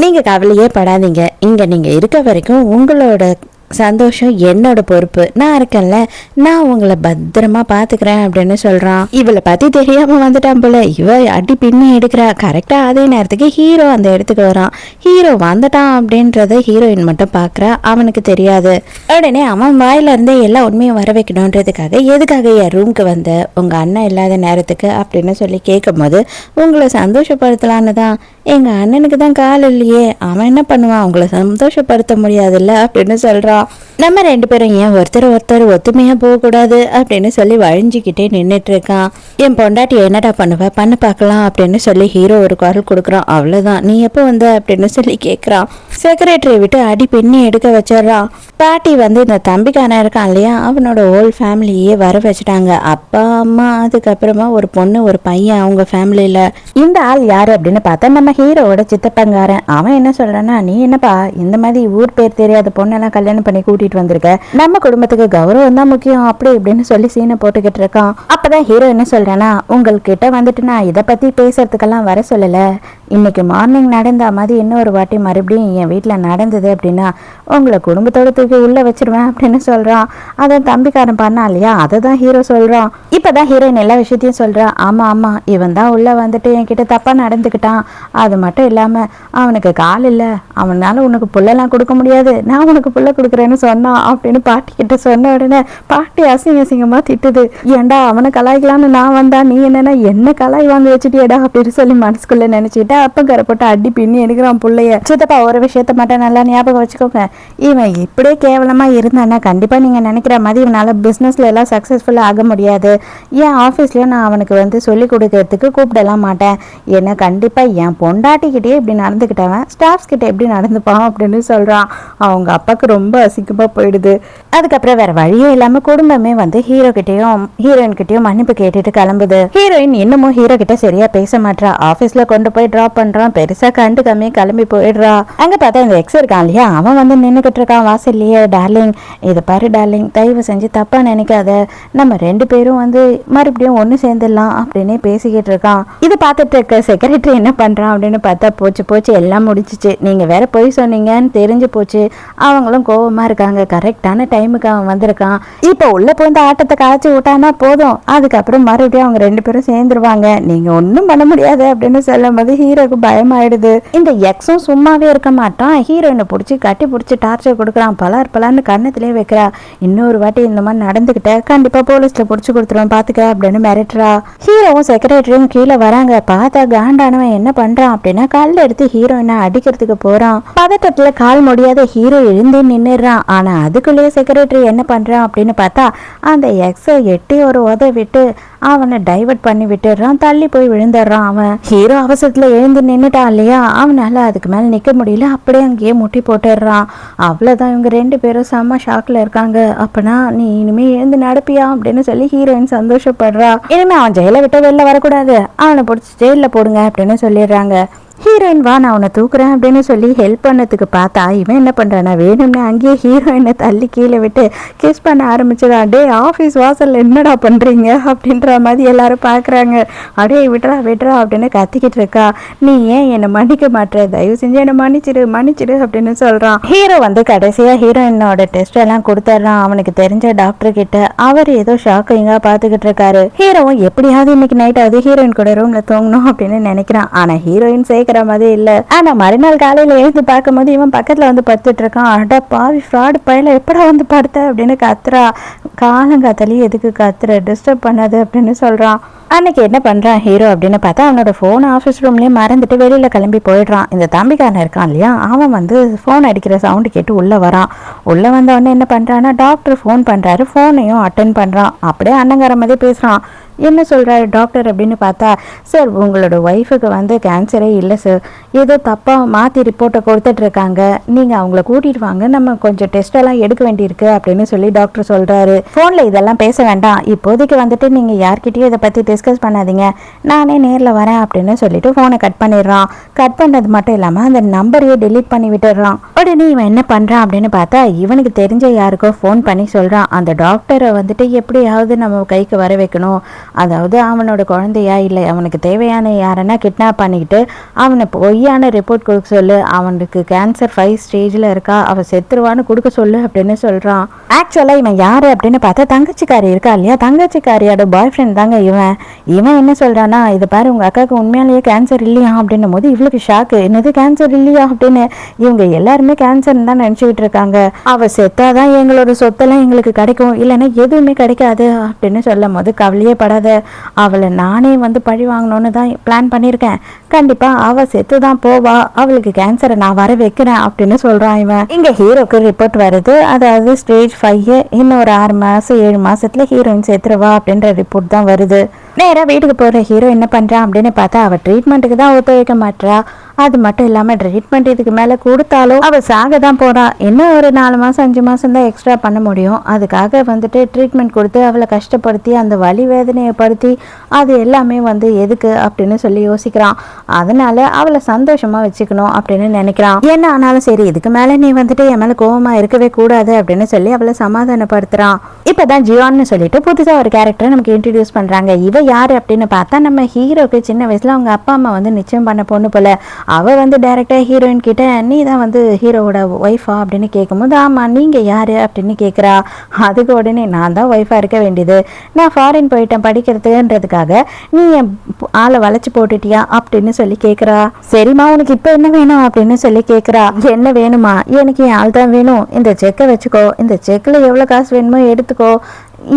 நீங்கள் கவலையே படாதீங்க, இங்கே நீங்கள் இருக்க வரைக்கும் உங்களோட சந்தோஷம் என்னோட பொறுப்பு, நான் இருக்கேன்ல, நான் உங்களை பத்திரமா பாத்துக்கிறேன் அப்படின்னு சொல்றான். இவளை பத்தி தெரியாம வந்துட்டான் போல, இவ அடி பின்னி எடுக்கிறா. கரெக்டா அதே நேரத்துக்கு ஹீரோ அந்த இடத்துக்கு வரான். ஹீரோ வந்துட்டான் அப்படின்றத ஹீரோயின் மட்டும் பாக்குறா, அவனுக்கு தெரியாது. உடனே அவன் வாயில இருந்தே எல்லா உண்மையும் வர வைக்கணுன்றதுக்காக, எதுக்காக என் ரூம்க்கு வந்த, உங்க அண்ணன் இல்லாத நேரத்துக்கு அப்படின்னு சொல்லி கேட்கும் போது, உங்களை சந்தோஷப்படுத்தலான்னு தான், எங்க அண்ணனுக்கு தான் கால் இல்லையே, அவன் என்ன பண்ணுவான், உங்களை சந்தோஷப்படுத்த முடியாதுல்ல அப்படின்னு சொல்றான். நம்ம 2 பேரும் ஏன் ஒருத்தர் ஒத்துமையா போக கூடாது அப்படின்னு சொல்லி வழிஞ்சிக்கிட்டே நின்றுட்டு இருக்கான். என் பொண்டாட்டி என்னடா பண்ணுவ, பண்ணு பார்க்கலாம் அப்படின்னு சொல்லி ஹீரோ ஒரு குரல் கொடுக்குறான். அவ்வளவுதான், நீ எப்போ வந்த அப்படின்னு சொல்லி கேட்குறான். செக்ரட்டரியை விட்டு அடி பின்னி எடுக்க வச்சிடறான். பாட்டி வந்து இந்த தம்பிக்கான இருக்கான் இல்லையா, அவனோட ஹோல் ஃபேமிலியே வர வச்சுட்டாங்க. அப்பா அம்மா, அதுக்கப்புறமா ஒரு பொண்ணு ஒரு பையன் அவங்க ஃபேமிலியில. இந்த ஆள் யாரு அப்படின்னு பார்த்தா நம்ம ஹீரோவோட சித்தப்பங்காரன். அவன் என்ன சொல்றான்னா, நீ என்னப்பா இந்த மாதிரி ஊர் பேர் தெரியாத பொண்ணெல்லாம் கல்யாணம் பண்ணி கூட்டிட்டு வந்திருக்க, நம்ம குடும்பத்துக்கு கௌரவம் தான் முக்கியம் அப்படி இப்படின்னு சொல்லி சீனை போட்டுக்கிட்டு இருக்கான். அப்பதான் ஹீரோ என்ன சொல்றானா, உங்கள்கிட்ட வந்துட்டு நான் இதை பத்தி பேசுறதுக்கெல்லாம் வர சொல்லல, இன்னைக்கு மார்னிங் நடந்த மாதிரி இன்னொரு வாட்டி மறுபடியும் என் வீட்டில் நடந்தது அப்படின்னா உங்களை குடும்பத்தோட தூக்கி உள்ள வச்சிருவேன் அப்படின்னு சொல்றான். அதை தம்பிக்காரன் பண்ணா இல்லையா, அதை தான் ஹீரோ சொல்றான். இப்பதான் ஹீரோயின் எல்லா விஷயத்தையும் சொல்றான். ஆமா இவன் தான் உள்ள வந்துட்டு என்கிட்ட தப்பா நடந்துக்கிட்டான், அது மட்டும் இல்லாம அவனுக்கு கால் இல்லை, அவனால உனக்கு புல்லெல்லாம் கொடுக்க முடியாது, நான் உனக்கு புல்ல கொடுக்குறேன்னு சொன்னான் அப்படின்னு பாட்டி கிட்ட சொன்ன உடனே பாட்டி அசிங்கமா திட்டுது. ஏண்டா அவனை கலாய்க்கலான்னு நான் வந்தா, நீ என்னன்னா என்ன கலாய் வாங்கி வச்சுட்டியடா அப்படின்னு சொல்லி மனசுக்குள்ள நினைச்சிட்டு அப்பங்கரை போட்டு அடி பின்னி எடுக்கிறான் புள்ளைய. சித்தப்பா ஒரு விஷயத்த மட்டும் நல்லா ஞாபகம் வச்சுக்கோங்க, இவன் இப்படியே கேவலமா இருந்தானா கண்டிப்பா நீங்க நினைக்கிற மாதிரி இவனால பிசினஸ்ல எல்லாம் சக்சஸ்ஃபுல்லா ஆக முடியாது. என் ஆஃபீஸ்லயும் நான் அவனுக்கு வந்து சொல்லி கொடுக்கறதுக்கு கூப்பிடலாம் மாட்டேன், ஏன்னா கண்டிப்பா என் பொண்டாட்டிக்கிட்டே இப்படி நடந்துக்கிட்டவன் ஸ்டாஃப்ஸ் கிட்ட எப்படி நடந்துப்பான் அப்படின்னு சொல்றான். அவங்க அப்பாவுக்கு ரொம்ப அசிங்கமா போயிடுது. அதுக்கப்புறம் வேற வழியே இல்லாம குடும்பமே வந்து ஹீரோ கிட்டையும் ஹீரோயின் கிட்டையும் மன்னிப்பு கேட்டுட்டு கிளம்புது. ஹீரோயின் இன்னமும் ஹீரோ கிட்ட சரியா பேச மாட்டா. ஆபீஸ்ல கொண்டு போய் டிராப் பண்றான், பெருசா கண்டுக்காமே கிளம்பி போயிடுறா. அங்க பார்த்தா இந்த எக்ஸ் இருக்கான் இல்லையா, அவன் வந்து நின்னுகிட்டு இருக்கான் வாசல்லையே. டார்லிங், இதை பாரு டார்லிங், தயவு செஞ்சு தப்பா நினைக்காத, நம்ம 2 பேரும் வந்து மறுபடியும் ஒண்ணு சேர்ந்துடலாம் அப்படின்னு பேசிக்கிட்டு இருக்கான். இதை பார்த்துட்டு இருக்க செக்ரட்டரி என்ன பண்றான் அப்படின்னு பார்த்தா, போச்சு எல்லாம் முடிச்சிச்சு, நீங்க வேற போய் சொன்னீங்கன்னு தெரிஞ்சு போச்சு. அவங்களும் கோவமா இருக்காங்க, கரெக்டான டைமுக்கு அவன் வந்திருக்கான், இப்ப உள்ள போய் ஆட்டத்தை களைச்சி விட்டானா போதும், அதுக்கப்புறம் மறுபடியும் அவங்க 2 பேரும் சேர்ந்துருவாங்க, நீங்க ஒன்னும் பண்ண முடியாது அப்படின்னு சொல்லும் போது ஹீரோக்கு பயமாயிடுது. இந்த எக்ஸும் சும்மாவே இருக்க மாட்டான், ஹீரோயினை பிடிச்சி கட்டி பிடிச்சி டார்ச்சர் கொடுக்குறான், பலார்னு கண்ணத்திலே வைக்கிறா. இன்னொரு வாட்டி இந்த மாதிரி நடந்துகிட்ட கண்டிப்பா போலீஸ்ல பிடிச்சி கொடுத்துருவான் பாத்துக்க அப்படின்னு மிரட்டுறா. ஹீரோவும் செக்ரட்டரியும் கீழே வராங்க. பார்த்தா காண்டானவன் என்ன பண்றான் அப்படின்னா, கல் எடுத்து ஹீரோயினை அடிக்கிறதுக்கு போறான். பதட்டத்துல கால் முடியாத ஹீரோ எழுந்தே நின்னுறான். ஆனா அதுக்குள்ளேயே செக்ரட்டரி என்ன பண்றான் அப்படின்னு பார்த்தா, அந்த எக்ஸை எட்டி ஒரு உத விட்டு அவனை டைவர்ட் பண்ணி விட்டுறான், தள்ளி போய் விழுந்துடுறான். அவன் ஹீரோ அவசரத்துல எழுந்து நின்னுட்டான் இல்லையா, அவனால அதுக்கு மேல நிக்க முடியல, அப்படியே அங்கேயே முட்டி போட்டுடுறான். அவ்வளவுதான், இவங்க 2 பேரும் செம்ம ஷாக்ல இருக்காங்க. அப்பனா நீ இனிமே எழுந்து நடப்பியா அப்படின்னு சொல்லி ஹீரோயின் சந்தோஷப்படுறா. இனிமே அவன் ஜெயில விட்டு வெளில வரக்கூடாது, அவனை பிடிச்சி ஜெயில போடுங்க அப்படின்னு சொல்லிடுறாங்க. ஹீரோயின் வா நான் உன்னை தூக்குறேன் அப்படின்னு சொல்லி ஹெல்ப் பண்ணதுக்கு பார்த்தா இவன் என்ன பண்ணுறானா வேணும்னு அங்கேயே ஹீரோயினை தள்ளி கீழே விட்டு கிஸ் பண்ண ஆரம்பிச்சதா. டே ஆஃபீஸ் வாசலில் என்னடா பண்ணுறீங்க அப்படின்ற மாதிரி எல்லாரும் பார்க்குறாங்க. அப்படியே விட்றா விட்றா அப்படின்னு கத்திக்கிட்டு இருக்கா. நீ ஏன் என்னை மன்னிக்க மாட்டேற, தயவு செஞ்சு என்னை மன்னிச்சிடு அப்படின்னு சொல்கிறான். ஹீரோ வந்து கடைசியாக ஹீரோயினோட டெஸ்ட் எல்லாம் கொடுத்துட்றான் அவனுக்கு தெரிஞ்ச டாக்டர் கிட்ட. அவர் ஏதோ ஷாக்கிங்காக பார்த்துக்கிட்டு இருக்காரு. ஹீரோவும் எப்படியாவது இன்னைக்கு நைட் ஆகுது ஹீரோயின் கூட ரூமில் தூங்கணும் அப்படின்னு நினைக்கிறான். ஆனால் ஹீரோயின் சேர்க்கிற மாதிரி இல்லை. ஆனால் மறுநாள் காலையில் எழுந்து பார்க்கும்போது இவன் பக்கத்தில் வந்து படுத்துட்டு இருக்கான். அட பாவி ஃப்ராடு பையில எப்படா வந்து படுத்த அப்படின்னு கத்துறா. காலங்காத்தாலேயே எதுக்கு கத்துற, டிஸ்டர்ப் பண்ணாது அப்படின்னு சொல்கிறான். அன்னைக்கு என்ன பண்ணுறான் ஹீரோ அப்படின்னு பார்த்தா அவனோட ஃபோன் ஆஃபீஸ் ரூம்லேயே மறந்துட்டு வெளியில் கிளம்பி போயிடுறான். இந்த தம்பிக்காரன் இருக்கான் இல்லையா, அவன் வந்து ஃபோன் அடிக்கிற சவுண்டு கேட்டு உள்ளே வரான். உள்ளே வந்தவொடனே என்ன பண்ணுறான்னா டாக்டர் ஃபோன் பண்ணுறாரு. ஃபோனையும் அட்டன் பண்ணுறான். அப்படியே அண்ணங்கார மாதிரி பேசுகிறான். என்ன சொல்கிறாரு டாக்டர் அப்படின்னு பார்த்தா, சார் உங்களோட ஒய்ஃபுக்கு வந்து கேன்சரே இல்லை சார், ஏதோ தப்பாக மாற்றி ரிப்போர்ட்டை கொடுத்துட்ருக்காங்க, நீங்கள் அவங்கள கூட்டிகிட்டு வாங்க, நம்ம கொஞ்சம் டெஸ்ட்டெல்லாம் எடுக்க வேண்டியிருக்கு அப்படின்னு சொல்லி டாக்டர் சொல்கிறாரு. ஃபோனில் இதெல்லாம் பேச வேண்டாம், இப்போதைக்கு வந்துட்டு நீங்கள் யார்கிட்டையும் இதை பற்றி டிஸ்கஸ் பண்ணாதீங்க, நானே நேரில் வரேன் அப்படின்னு சொல்லிட்டு ஃபோனை கட் பண்ணிடுறான். கட் பண்ணது மட்டும் இல்லாமல் அந்த நம்பரையே டெலீட் பண்ணி விட்டுடுறான். உடனே இவன் என்ன பண்ணுறான் அப்படின்னு பார்த்தா இவனுக்கு தெரிஞ்ச யாருக்கோ ஃபோன் பண்ணி சொல்கிறான், அந்த டாக்டரை வந்துட்டு எப்படியாவது நம்ம கைக்கு வர வைக்கணும், அதாவது அவனோட குழந்தையா இல்லை அவனுக்கு தேவையான யாரன்னா கிட்னாப் பண்ணிக்கிட்டு அவனை பொய்யான ரிப்போர்ட் கொடுக்க சொல்லு, அவனுக்கு கேன்சர் 5 ஸ்டேஜில் இருக்கா, அவன் செத்துருவான்னு கொடுக்க சொல்லு அப்படின்னு சொல்கிறான். ஆக்சுவலாக இவன் யார் அப்படின்னு பார்த்தா தங்கச்சிக்காரி இருக்கா இல்லையா, தங்கச்சிக்காரியோட பாய் ஃப்ரெண்ட் தாங்க இவன். இவன் என்ன சொல்கிறான்னா, இதை பாரு உங்கள் அக்காவுக்கு உண்மையாலேயே கேன்சர் இல்லையா அப்படின்னும் போது இவளுக்கு ஷாக்கு, என்னது கேன்சர் இல்லையா அப்படின்னு. இவங்க எல்லாருமே கேன்சர்னு தான் நினச்சிக்கிட்டு இருக்காங்க, அவள் செத்தாதான் எங்களோட சொத்தெல்லாம் எங்களுக்கு கிடைக்கும், இல்லைன்னா எதுவுமே கிடைக்காது அப்படின்னு சொல்லும் போது கவலையே படாத, அவளை நானே வந்து பழி வாங்கணும்னு தான் பிளான் பண்ணியிருக்கேன், கண்டிப்பாக அவள் செத்து தான் போவா, அவளுக்கு கேன்சரை நான் வர வைக்கிறேன் அப்படின்னு சொல்கிறான் இவன். இங்கே ஹீரோக்கு ரிப்போர்ட் வருது, அதாவது ஸ்டேஜ் 5, இன்னொரு 6 மாதம் 7 மாதத்தில் ஹீரோயின் செத்துருவா அப்படின்ற ரிப்போர்ட் தான் வருது. நேராக வீட்டுக்கு போகிற ஹீரோ என்ன பண்ணுறான் அப்படின்னு பார்த்தா அவள் ட்ரீட்மெண்ட்டுக்கு தான் ஒத்துழைக்க மாட்டா. அது மட்டும் இல்லாமல் ட்ரீட்மெண்ட் இதுக்கு மேலே கொடுத்தாலும் அவள் சாக தான் போகிறான். இன்னும் ஒரு 4 மாதம் 5 மாதம் தான் எக்ஸ்ட்ரா பண்ண முடியும். அதுக்காக வந்துட்டு ட்ரீட்மெண்ட் கொடுத்து அவளை கஷ்டப்படுத்தி அந்த வலி வேதனையை படுத்தி அது எல்லாமே வந்து எதுக்கு அப்படின்னு சொல்லி யோசிக்கிறான். அதனால அவளை சந்தோஷமாக வச்சுக்கணும் அப்படின்னு நினைக்கிறான். என்ன ஆனாலும் சரி இதுக்கு மேலே நீ வந்துட்டு என் மேலே கோவமாக இருக்கவே கூடாது அப்படின்னு சொல்லி அவளை சமாதானப்படுத்துகிறான். இப்போ தான் ஜியான்னு சொல்லிட்டு புதுசாக ஒரு கேரக்டரை நமக்கு இன்ட்ரடியூஸ் பண்ணுறாங்க. இவ யார் அப்படின்னு பார்த்தா நம்ம ஹீரோக்கு சின்ன வயசில் அவங்க அப்பா அம்மா வந்து நிச்சயம் பண்ண பொண்ணு போல. அவள் வந்து டைரெக்டாக ஹீரோயின் கிட்ட நீ தான் வந்து ஹீரோவோட ஒய்ஃபா அப்படின்னு கேட்கும்போது ஆமாம் நீங்கள் யார் அப்படின்னு கேட்குறா. அதுக்கு உடனே நான் தான் ஒய்ஃபாக இருக்க வேண்டியது, நான் ஃபாரின் போயிட்டேன் படிக்கிறதுன்றதுக்காக நீ என் ஆளை வளைச்சி போட்டுட்டியா அப்படின்னு சொல்லி கேட்குறா. சரிம்மா உனக்கு இப்போ என்ன வேணும் அப்படின்னு சொல்லி கேட்குறா. என்ன வேணுமா, எனக்கு என் ஆள் தான் வேணும், இந்த செக்கை வச்சுக்கோ, இந்த செக்கில் எவ்வளோ காசு வேணுமோ எடுத்துக்கோ,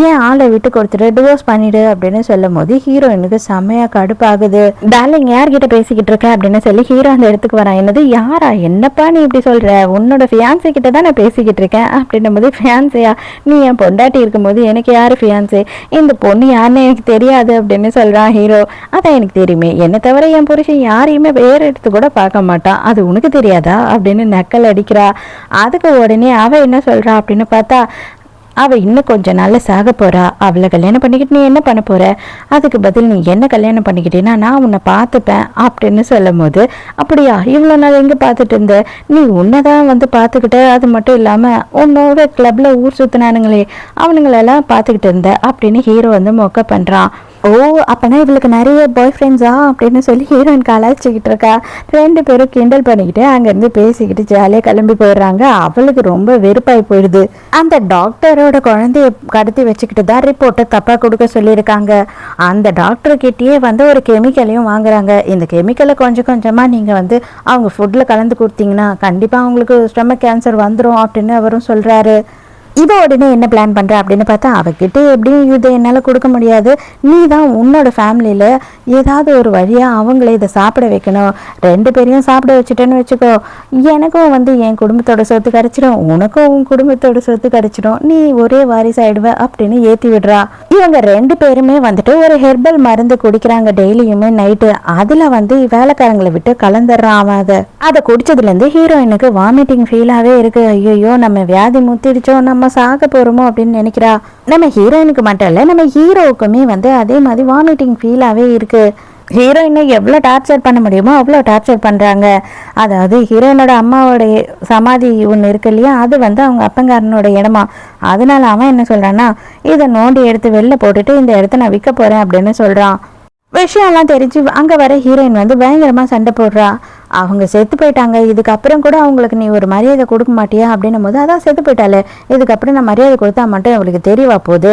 ஏன் ஆளை விட்டு கொடுத்துட்டு டிவோர்ஸ் பண்ணிடு அப்படின்னு சொல்லும் போது ஹீரோயினுக்கு செம்மையா கடுப்பாகுது. டார்லிங் யார்கிட்ட பேசிக்கிட்டு இருக்க அப்படின்னு சொல்லி ஹீரோ அந்த இடத்துக்கு வரான். என்னது யாரா, என்னப்பா நீ இப்படி சொல்ற, உன்னோட ஃபியான்சே கிட்ட தான் நான் பேசிக்கிட்டு இருக்கேன் அப்படின்னும் போது ஃபியான்சையா, நீ என் பொண்டாட்டி இருக்கும்போது எனக்கு யாரு ஃபியான்சே, இந்த பொண்ணு யாருன்னு எனக்கு தெரியாது அப்படின்னு சொல்றான் ஹீரோ. அதான் எனக்கு தெரியுமே, என்னை தவிர என் புருஷன் யாரையுமே வேற எடுத்து கூட பார்க்க மாட்டான், அது உனக்கு தெரியாதா அப்படின்னு நக்கல் அடிக்கிறா. அதுக்கு உடனே அவ என்ன சொல்றா அப்படின்னு பார்த்தா, அவள் இன்னும் கொஞ்சம் நாளில் சாக போகிறா, அவளை கல்யாணம் பண்ணிக்கிட்டு நீ என்ன பண்ண போகிற, அதுக்கு பதில் நீ என்ன கல்யாணம் பண்ணிக்கிட்டேன்னா நான் உன்னை பார்த்துப்பேன் அப்படின்னு சொல்லும் போது, அப்படியா இவ்வளோ நாள் எங்கே பார்த்துட்டு இருந்த, நீ உன்னை தான் வந்து பார்த்துக்கிட்ட, அது மட்டும் இல்லாமல் உன்னோட கிளப்பில் ஊர் சுற்றினானுங்களே அவனுங்களெல்லாம் பார்த்துக்கிட்டு இருந்த அப்படின்னு ஹீரோ வந்து மொக்க பண்ணுறான். ஓ அப்போனா இவளுக்கு நிறைய பாய் ஃப்ரெண்ட்ஸா அப்படின்னு சொல்லி ஹீரோயின் கலாய்ச்சிக்கிட்டு இருக்கா. 2 பேரும் கிண்டல் பண்ணிக்கிட்டு அங்கேருந்து பேசிக்கிட்டு ஜாலியாக கிளம்பி போயிடுறாங்க. அவளுக்கு ரொம்ப வெறுப்பாகி போயிடுது. அந்த டாக்டரோட குழந்தைய கடத்தி வச்சுக்கிட்டு தான் ரிப்போர்ட்டை தப்பாக கொடுக்க சொல்லியிருக்காங்க. அந்த டாக்டர்கிட்டயே வந்து ஒரு கெமிக்கலையும் வாங்குறாங்க. இந்த கெமிக்கலை கொஞ்சம் கொஞ்சமாக நீங்கள் வந்து அவங்க ஃபுட்டில் கலந்து கொடுத்தீங்கன்னா கண்டிப்பாக அவங்களுக்கு ஸ்டொமக் கேன்சர் வந்துடும் அப்படின்னு அவரும் சொல்கிறாரு. இவ உடனே என்ன பிளான் பண்ணுற அப்படின்னு பார்த்தா, அவகிட்ட எப்படியும் இதை என்னால் கொடுக்க முடியாது, நீ தான் உன்னோட ஃபேமிலியில் ஏதாவது ஒரு வழியாக அவங்கள இதை சாப்பிட வைக்கணும், 2 பேரையும் சாப்பிட வச்சுட்டேன்னு வச்சுக்கோ, எனக்கும் வந்து என் குடும்பத்தோட சொத்து கிடச்சிடும், உனக்கும் உன் குடும்பத்தோட சொத்து கிடச்சிடும், நீ ஒரே வாரிசாயிடுவ அப்படின்னு ஏற்றி விடுறா. இவங்க 2 பேருமே வந்துட்டு ஒரு ஹெர்பல் மருந்து குடிக்கிறாங்க டெய்லியுமே நைட்டு. அதில் வந்து வேலைக்காரங்களை விட்டு கலந்துடுறான் அவன். அதை குடிச்சதுலேருந்து ஹீரோயினுக்கு வாமிட்டிங் ஃபீலாகவே இருக்குது. ஐயோ நம்ம வியாதி முத்திடுச்சோம், நம்ம சாக போறோமோ அப்படின்னு நினைக்கிறா. நம்ம ஹீரோயினுக்கு மட்டும் இல்லை நம்ம ஹீரோவுக்குமே வந்து அதே மாதிரி வாமிட்டிங் ஃபீலாகவே இருக்கு. ஹீரோயினை எவ்வளோ டார்ச்சர் பண்ண முடியுமோ அவ்வளோ டார்ச்சர் பண்ணுறாங்க. அதாவது ஹீரோயினோட அம்மாவோடைய சமாதி ஒன்று இருக்கு இல்லையா, அது வந்து அவங்க அப்பங்காரனோட இடமா. அதனால அவன் என்ன சொல்கிறான்னா, இதை நோண்டி எடுத்து வெளில போட்டுட்டு இந்த இடத்த நான் விற்க போகிறேன் அப்படின்னு சொல்கிறான். விஷயம்லாம் தெரிஞ்சு அங்கே வர ஹீரோயின் வந்து பயங்கரமாக சண்டை போடுறா. அவங்க செத்து போயிட்டாங்க, இதுக்கப்புறம் கூட அவங்களுக்கு நீ ஒரு மரியாதை கொடுக்க மாட்டியா அப்படின்னும் போது, அதான் செத்து போயிட்டாலே, இதுக்கப்புறம் நான் மரியாதை கொடுத்தா மட்டும் அவளுக்கு தெரியவா போகுது,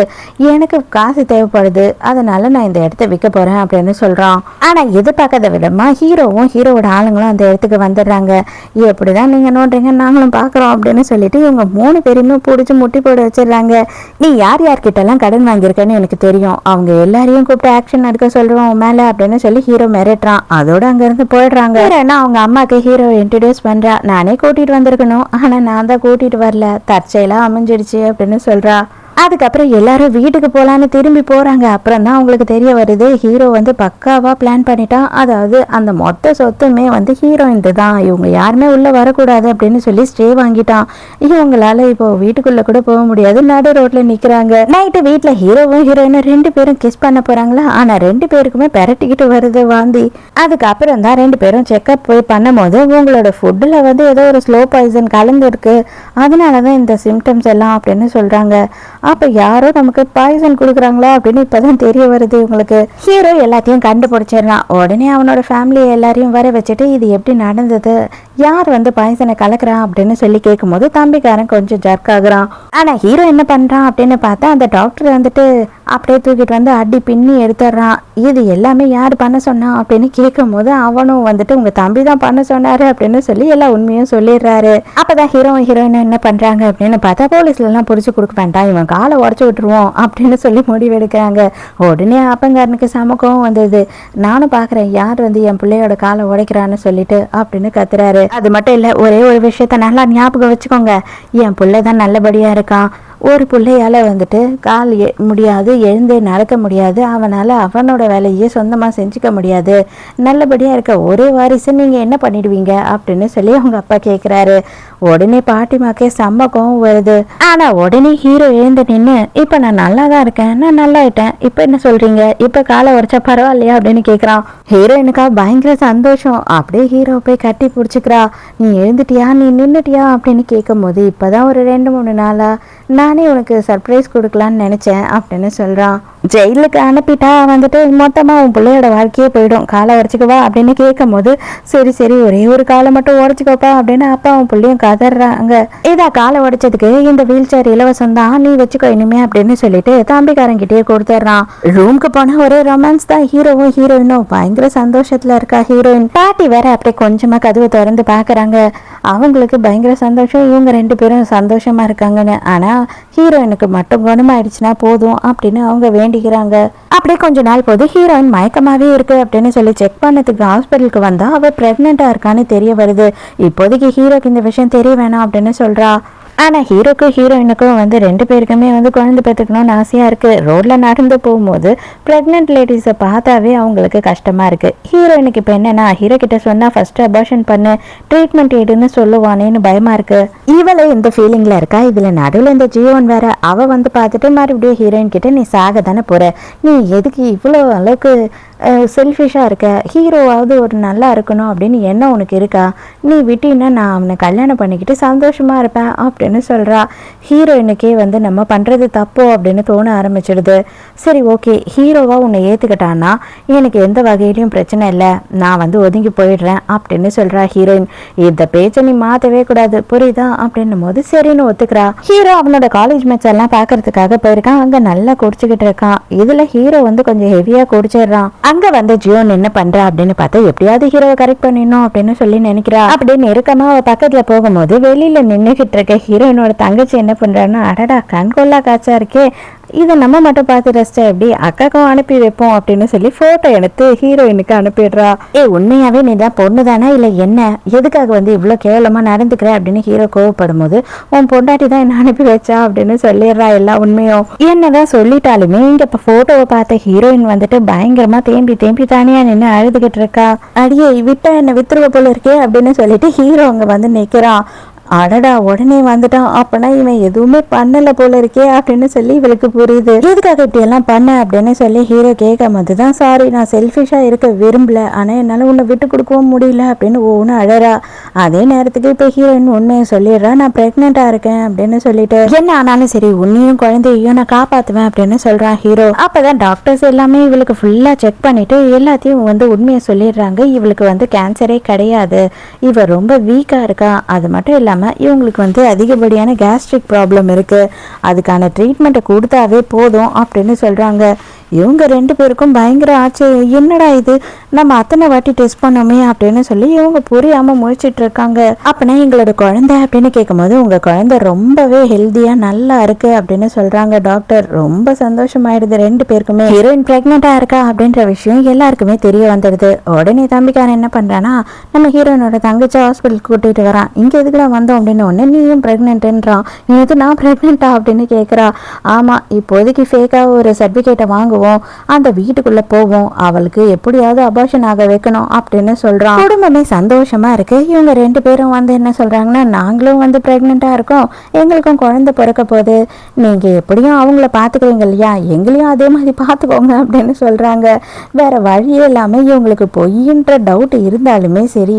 எனக்கு காசு தேவைப்படுது, அதனால நான் இந்த இடத்த விற்க போகிறேன் அப்படின்னு சொல்கிறான். ஆனால் எதிர்பார்க்காத விதமா ஹீரோவும் ஹீரோவோட ஆளுங்களும் அந்த இடத்துக்கு வந்துடுறாங்க. எப்படிதான் நீங்கள் நோண்டுறீங்க நாங்களும் பார்க்குறோம் அப்படின்னு சொல்லிட்டு இவங்க 3 பேருமே பிடிச்சி முட்டி போட வச்சிடுறாங்க. நீ யார் யார்கிட்டலாம் கடன் வாங்கியிருக்கேன்னு எனக்கு தெரியும், அவங்க எல்லாரையும் கூப்பிட்டு ஆக்ஷன் எடுக்க சொல்கிறோம் மேலே அப்படின்னு சொல்லி ஹீரோ மிரட்டுறான். அதோட அங்கேருந்து போயிடுறாங்க. அவங்க அம்மாக்கு ஹீரோ இன்ட்ரடியூஸ் பண்றா. நானே கூட்டிட்டு வந்திருக்கணும், ஆனா நான் தான் கூட்டிட்டு வரல, தற்செயலா அமைஞ்சிடுச்சு அப்படின்னு சொல்றா. அதுக்கப்புறம் எல்லாரும் வீட்டுக்கு போகலான்னு திரும்பி போகிறாங்க. அப்புறம் தான் அவங்களுக்கு தெரிய வருது, ஹீரோ வந்து பக்காவாக பிளான் பண்ணிட்டான். அதாவது அந்த மொத்த சொத்துமே வந்து ஹீரோயின் தான், இவங்க யாருமே உள்ளே வரக்கூடாது அப்படின்னு சொல்லி ஸ்டே வாங்கிட்டான். இவங்களால இப்போ வீட்டுக்குள்ளே கூட போக முடியாது, நடு ரோட்டில் நிற்கிறாங்க. நைட்டு வீட்டில் ஹீரோவும் ஹீரோயினும் 2 பேரும் கிஸ் பண்ண போகிறாங்களா, ஆனால் 2 பேருக்குமே பெரட்டிக்கிட்டு வருது வாந்தி. அதுக்கப்புறம் தான் 2 பேரும் செக்அப் போய் பண்ணும் போது உங்களோட ஃபுட்டில் வந்து ஏதோ ஒரு ஸ்லோ பாய்சன் கலந்துருக்கு, அதனால தான் இந்த சிம்டம்ஸ் எல்லாம் அப்படின்னு சொல்கிறாங்க. அப்போ யாரோ நமக்கு பாய்சன் கொடுக்குறாங்களா அப்படின்னு இப்போதான் தெரிய வருது இவங்களுக்கு. ஹீரோ எல்லாத்தையும் கண்டுபிடிச்சிடறான். உடனே அவனோட ஃபேமிலி எல்லாரையும் வர வச்சுட்டு இது எப்படி நடந்தது, யார் வந்து பாய்சனை கலக்குறான் அப்படின்னு சொல்லி கேட்கும்போது தம்பிக்காரன் கொஞ்சம் ஜர்க் ஆகுறான். ஆனால் ஹீரோ என்ன பண்ணுறான் அப்படின்னு பார்த்தா அந்த டாக்டர் வந்துட்டு அப்படியே தூக்கிட்டு வந்து அடி பின்னி எடுத்துடுறான். இது எல்லாமே யார் பண்ண சொன்னா அப்படின்னு கேட்கும் போது அவனும் வந்துட்டு உங்க தம்பி தான் பண்ண சொன்னாரு அப்படின்னு சொல்லி எல்லா உண்மையும் சொல்லிடுறாரு. அப்பதான் ஹீரோயின் என்ன பண்றாங்க அப்படின்னு பார்த்தா போலீஸ்ல எல்லாம் புடிச்சு கொடுக்க வேண்டாம், இவன் காலை உடச்சு விட்டுருவோம் அப்படின்னு சொல்லி முடிவெடுக்கிறாங்க. உடனே அப்பங்காரனுக்கு சமக்கம் வந்தது. நானும் பாக்குறேன் யார் வந்து என் பிள்ளையோட காலை உடைக்கிறான்னு சொல்லிட்டு அப்படின்னு கத்துறாரு. அது மட்டும் இல்ல, ஒரே ஒரு விஷயத்த நல்லா ஞாபகம் வச்சுக்கோங்க, என் பிள்ளை தான் நல்லபடியா இருக்கான். ஒரு பிள்ளையால் வந்துட்டு கால் முடியாது, எழுந்தே நடக்க முடியாது, அவனால் அவனோட வேலையே சொந்தமாக செஞ்சுக்க முடியாது, நல்லபடியாக இருக்க ஒரே வாரிசு நீங்கள் என்ன பண்ணிடுவீங்க அப்படின்னு சொல்லி அவங்க அப்பா கேட்குறாரு. உடனே பாட்டிமாக்கே செம்ம கோவம் வருது. ஆனால் உடனே ஹீரோ எழுந்து நின்று இப்போ நான் நல்லா தான் இருக்கேன், நான் நல்லாயிட்டேன், இப்போ என்ன சொல்கிறீங்க, இப்போ காலை உடைச்சா பரவாயில்லையா அப்படின்னு கேட்குறான். ஹீரோயினுக்கா பயங்கர சந்தோஷம். அப்படியே ஹீரோ போய் கட்டி பிடிச்சிக்கிறா. நீ எழுந்துட்டியா, நீ நின்றுட்டியா அப்படின்னு கேட்கும் போது இப்போதான் ஒரு 2-3 நாளாக நானே உனக்கு சர்ப்ரைஸ் கொடுக்கலான்னு நினச்சேன் அப்படின்னு சொல்கிறான். ஜெயிலுக்கு அனுப்பிட்டா வந்துட்டு மொத்தமாக உன் பிள்ளையோட வாழ்க்கையே போயிடும், காலை உடச்சிக்கவா அப்படின்னு கேட்கும் போது சரி சரி ஒரே ஒரு காலை மட்டும் உடச்சிக்கப்பா அப்படின்னு அப்பா உன் பிள்ளையும் கதறாங்க. இதா காலை உடைச்சதுக்கு இந்த வீல் சேர் இலவசம் தான், நீ வச்சுக்கோ இனிமே அப்படின்னு சொல்லிட்டு தம்பிக்காரங்கிட்டே கொடுத்துட்றான். ரூமுக்கு போன ஒரே ரொமான்ஸ் தான். ஹீரோவும் ஹீரோயினும் பயங்கர சந்தோஷத்துல இருக்கா. ஹீரோயின் பாட்டி வேற அப்படியே கொஞ்சமா கதவை திறந்து பாக்குறாங்க. அவங்களுக்கு பயங்கர சந்தோஷம், இவங்க 2 பேரும் சந்தோஷமா இருக்காங்கன்னு. ஆனா ஹீரோயினுக்கு மட்டும் குணமாயிடுச்சுன்னா போதும் அப்படின்னு அவங்க வேண்டிக்கிறாங்க. அப்படியே கொஞ்ச நாள் போது ஹீரோயின் மயக்கமாவே இருக்கு அப்படின்னு சொல்லி செக் பண்ணதுக்கு ஹாஸ்பிட்டலுக்கு வந்தா அவ பிரெக்னெண்டா இருக்கான்னு தெரிய வருது. இப்போதைக்கு ஹீரோக்கு இந்த விஷயம் தெரிய வேணாம் அப்படின்னு சொல்றா. ஆனால் ஹீரோக்கும் ஹீரோயினுக்கும் வந்து 2 பேருக்குமே வந்து குழந்தை பெற்றுக்கணும்னு ஆசையாக இருக்குது. ரோட்டில் நடந்து போகும்போது ப்ரெக்னென்ட் லேடிஸை பார்த்தாவே அவங்களுக்கு கஷ்டமாக இருக்குது. ஹீரோயினுக்கு இப்போ என்னென்னா, ஹீரோ கிட்ட சொன்னால் ஃபஸ்ட்டு அபார்ஷன் பண்ணு, ட்ரீட்மெண்ட் எடுன்னு சொல்லுவானேன்னு பயமாக இருக்குது. இவளை இந்த ஃபீலிங்கில் இருக்கா. இதில் நடுவில் இந்த ஜீவன் வேற, அவள் வந்து பார்த்துட்டு மறுபடியும் ஹீரோயின் கிட்ட நீ சாக தானே போகிற, நீ எதுக்கு இவ்வளோ அளவுக்கு செல்ஃபிஷாக இருக்க, ஹீரோவாவது ஒரு நல்லா இருக்கணும் அப்படின்னு என்ன உனக்கு இருக்கா, நீ விட்டின்னா நான் அவனை கல்யாணம் பண்ணிக்கிட்டு சந்தோஷமாக இருப்பேன் அப்படின்னு சொல்கிறா. ஹீரோயினுக்கே வந்து நம்ம பண்ணுறது தப்போ அப்படின்னு தோண ஆரம்பிச்சிடுது. சரி ஓகே, ஹீரோவாக உன்னை ஏற்றுக்கிட்டான்னா எனக்கு எந்த வகையிலையும் பிரச்சனை இல்லை, நான் வந்து ஒதுங்கி போயிடுறேன் அப்படின்னு சொல்கிறா ஹீரோயின். இந்த பேச்சை நீ மாற்றவே கூடாது புரியுதா அப்படின்னும் போது சரின்னு ஒத்துக்கிறா. ஹீரோ அவனோட காலேஜ் மேட்ச் எல்லாம் பார்க்கறதுக்காக போயிருக்கான். அங்கே நல்லா குடிச்சுக்கிட்டு இருக்கான். இதில் ஹீரோ வந்து கொஞ்சம் ஹெவியாக குடிச்சிடுறான். அங்க வந்து ஜியோன் என்ன பண்றா அப்படின்னு பார்த்தா எப்படியாவது ஹீரோவை கரெக்ட் பண்ணிடணும் அப்படின்னு சொல்லி நினைக்கிறா. அப்படி நெருக்கமா அவ பக்கத்துல போகும்போது வெளியில நின்றுகிட்டு இருக்க ஹீரோயினோட தங்கச்சி என்ன பண்றான்னா, அடடா கண்கொள்ளா காட்சா இருக்கே, இதை நம்ம மட்டும் பார்த்து ரசிச்சா எப்படி, அக்காக்கும் அனுப்பி வைப்போம் அப்படின்னு சொல்லி போட்டோ எடுத்து ஹீரோயினுக்கு அனுப்பிடுறா. உண்மையாவே நீ தான் பொண்ணு தானே இல்லை என்ன, எதுக்காக வந்து இவ்வளோ கேவலமா நடந்துக்கிற அப்படின்னு ஹீரோ கோவப்படும் போது உன் பொண்டாட்டி தான் என்ன அனுப்பி வச்சா அப்படின்னு சொல்லிடுறா எல்லா உண்மையும். என்னதான் சொல்லிட்டாலுமே இங்க இப்ப போட்டோவை பார்த்த ஹீரோயின் வந்துட்டு பயங்கரமா தேம்பி தானியா நின்று அழுதுகிட்டு இருக்கா. அடியே விட்டா என்ன வித்துருவ போல இருக்கே அப்படின்னு சொல்லிட்டு ஹீரோ அங்க வந்து நிக்கிறான். அடடா உடனே வந்துட்டான், அப்பனா இவன் எதுவுமே பண்ணல போல இருக்கே அப்படின்னு சொல்லி இவளுக்கு புரியுது. எதுக்காக இப்படி எல்லாம் பண்ண அப்படின்னு சொல்லி ஹீரோ கேட்கும் போதுதான், சாரி நான் செல்ஃபிஷா இருக்க விரும்பல, ஆனா என்னால உன்னை விட்டு கொடுக்கவும் முடியல அப்படின்னு ஒவ்வொன்று அழறா. அதே நேரத்துக்கு இப்ப ஹீரோயின் உண்மையை சொல்லிடுறா, நான் பிரெக்னெண்டா இருக்கேன் அப்படின்னு சொல்லிட்டு, என்ன ஆனாலும் சரி உன்னையும் குழந்தையும் நான் காப்பாத்துவேன் அப்படின்னு சொல்றான் ஹீரோ. அப்பதான் டாக்டர்ஸ் எல்லாமே இவளுக்கு ஃபுல்லா செக் பண்ணிட்டு எல்லாத்தையும் உண்மையை சொல்லிடுறாங்க. இவளுக்கு கேன்சரே கிடையாது, இவ ரொம்ப வீக்கா இருக்கா, அது மட்டும் இல்லாம இவங்களுக்கு அதிகப்படியான கேஸ்ட்ரிக் ப்ராப்ளம் இருக்கு, அதுக்கான ட்ரீட்மெண்ட்டை கொடுத்தாவே போதும் அப்படின்னு சொல்றாங்க. இவங்க 2 பேருக்கும் பயங்கர ஆச்சரியம், என்னடா இது நம்ம அத்தனை வாட்டி டெஸ்ட் பண்ணோமே அப்படின்னு சொல்லி இவங்க புரியாம முழிச்சிட்டு இருக்காங்க. அப்பனா எங்களோட குழந்தை அப்படின்னு கேட்கும்போது, உங்க குழந்தை ரொம்பவே ஹெல்தியா நல்லா இருக்கு அப்படின்னு சொல்றாங்க டாக்டர். ரொம்ப சந்தோஷமாயிடுது 2 பேருக்குமே. ஹீரோயின் பிரெக்னெண்டா இருக்கா அப்படின்ற விஷயம் எல்லாருக்குமே தெரிய வந்துடுது. உடனே தம்பிக்காரன் என்ன பண்றானா, நம்ம ஹீரோயினோட தங்கச்சி ஹாஸ்பிட்டல் கூட்டிட்டு வரான். இங்க எதுக்குடா வந்தோம் அப்படின்னு உடனே நீயும் பிரெக்னென்ட்ன்றான். இது நான் பிரெக்னெண்டா அப்படின்னு கேட்குறா. ஆமா இப்போதைக்கு ஃபேக்கா ஒரு சர்டிஃபிகேட்டை வாங்குவோம், அந்த வீட்டுக்குள்ள போவோம், அவளுக்கு எப்படியாவது அபார்ஷன் ஆக வைக்கணும் அப்படின்னு சொல்றான். குடும்பமே சந்தோஷமா இருக்கு. இவங்க 2 பேரும் என்ன சொல்றாங்கன்னா, நாங்களும் பிரெக்னெண்டா இருக்கோம், எங்களுக்கும் குழந்தை பிறக்க போகுது, நீங்க எப்படியும் அவங்கள பாத்துக்கிறீங்க இல்லையா, எங்களையும் அதே மாதிரி பாத்துக்கோங்க அப்படின்னு சொல்றாங்க. வேற வழியே இல்லாம இவங்களுக்கு பொய்ன்ற டவுட் இருந்தாலுமே சரி,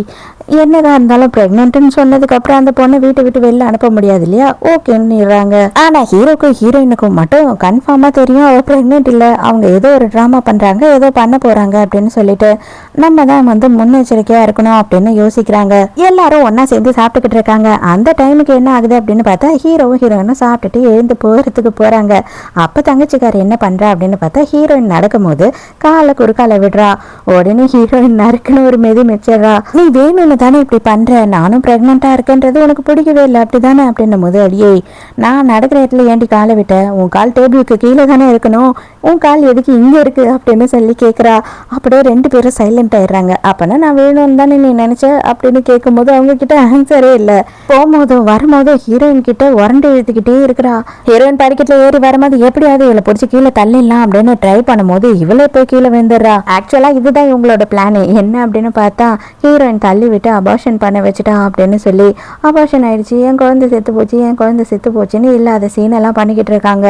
என்னதான் இருந்தாலும் பிரெக்னென்ட்னு சொன்னதுக்கு அப்புறம் அந்த பொண்ணை வீட்டை விட்டு வெளில அனுப்ப முடியாது இல்லையா, ஓகேன்னு. ஆனா ஹீரோக்கும் ஹீரோயினுக்கும் மட்டும் கன்ஃபார்மா தெரியும் அவ பிரெக்னென்ட் இல்ல, அவங்க ஏதோ ஒரு ட்ராமா பண்றாங்க, ஏதோ பண்ண போறாங்க அப்படின்னு சொல்லிட்டு நம்ம தான் முன்னெச்சரிக்கையா இருக்கணும் அப்படின்னு யோசிக்கிறாங்க. எல்லாரும் ஒன்னா சேர்ந்து சாப்பிட்டுக்கிட்டு இருக்காங்க. அந்த டைமுக்கு என்ன ஆகுது அப்படின்னு பார்த்தா, ஹீரோவும் ஹீரோயினும் சாப்பிட்டுட்டு எழுந்து போறதுக்கு போறாங்க. அப்ப தங்கச்சிக்கார என்ன பண்றா அப்படின்னு பார்த்தா, ஹீரோயின் நடக்கும் போது காலை குறுக்கால விடுறா. உடனே ஹீரோயின் நறுக்குன்னு ஒரு மெதி மிச்சிடுறா. நீ வேணும்னு தானே இப்படி பண்ற, நானும் பிரெக்னெண்டா இருக்கேன்றது உனக்கு பிடிக்கவே இல்லை அப்படிதானே அப்படின்னும் போது, அடியே நான் நடக்கிற இடத்துல ஏண்டி காலை விட்ட, உன் கால் டேபிளுக்கு கீழே தானே இருக்கணும், உன் கால் எதுக்கு இங்க இருக்கு அப்படின்னு சொல்லி கேட்குறா. அப்படியே 2 பேரும் சைலண்ட் ஆயிடுறாங்க. அப்பனா நான் வேணும்னு தானே நீ நினைச்ச அப்படின்னு கேட்கும்போது அவங்க கிட்ட ஆன்சரே இல்லை. போகும்போதும் வரும்போதும் ஹீரோயின் கிட்ட உரண்டு எழுத்துக்கிட்டே இருக்கிறா. ஹீரோயின் படிக்கட்டுல ஏறி வரும்போது எப்படியாவது இவளை பிடிச்சி கீழே தள்ளிடலாம் அப்படின்னு ட்ரை பண்ணும்போது இவளே போய் கீழே விழுந்துடுறா. ஆக்சுவலா இதுதான் இவங்களோட பிளான். என்ன அப்படின்னு பார்த்தா, ஹீரோயின் தள்ளி விட்டு அபார்ஷன் பண்ண வச்சுட்டா அப்படின்னு சொல்லி, அபார்ஷன் ஆயிடுச்சு, என் குழந்தை செத்து போச்சு, என் குழந்தை செத்து போச்சுன்னு இல்லாத சீனெல்லாம் பண்ணிக்கிட்டு இருக்காங்க.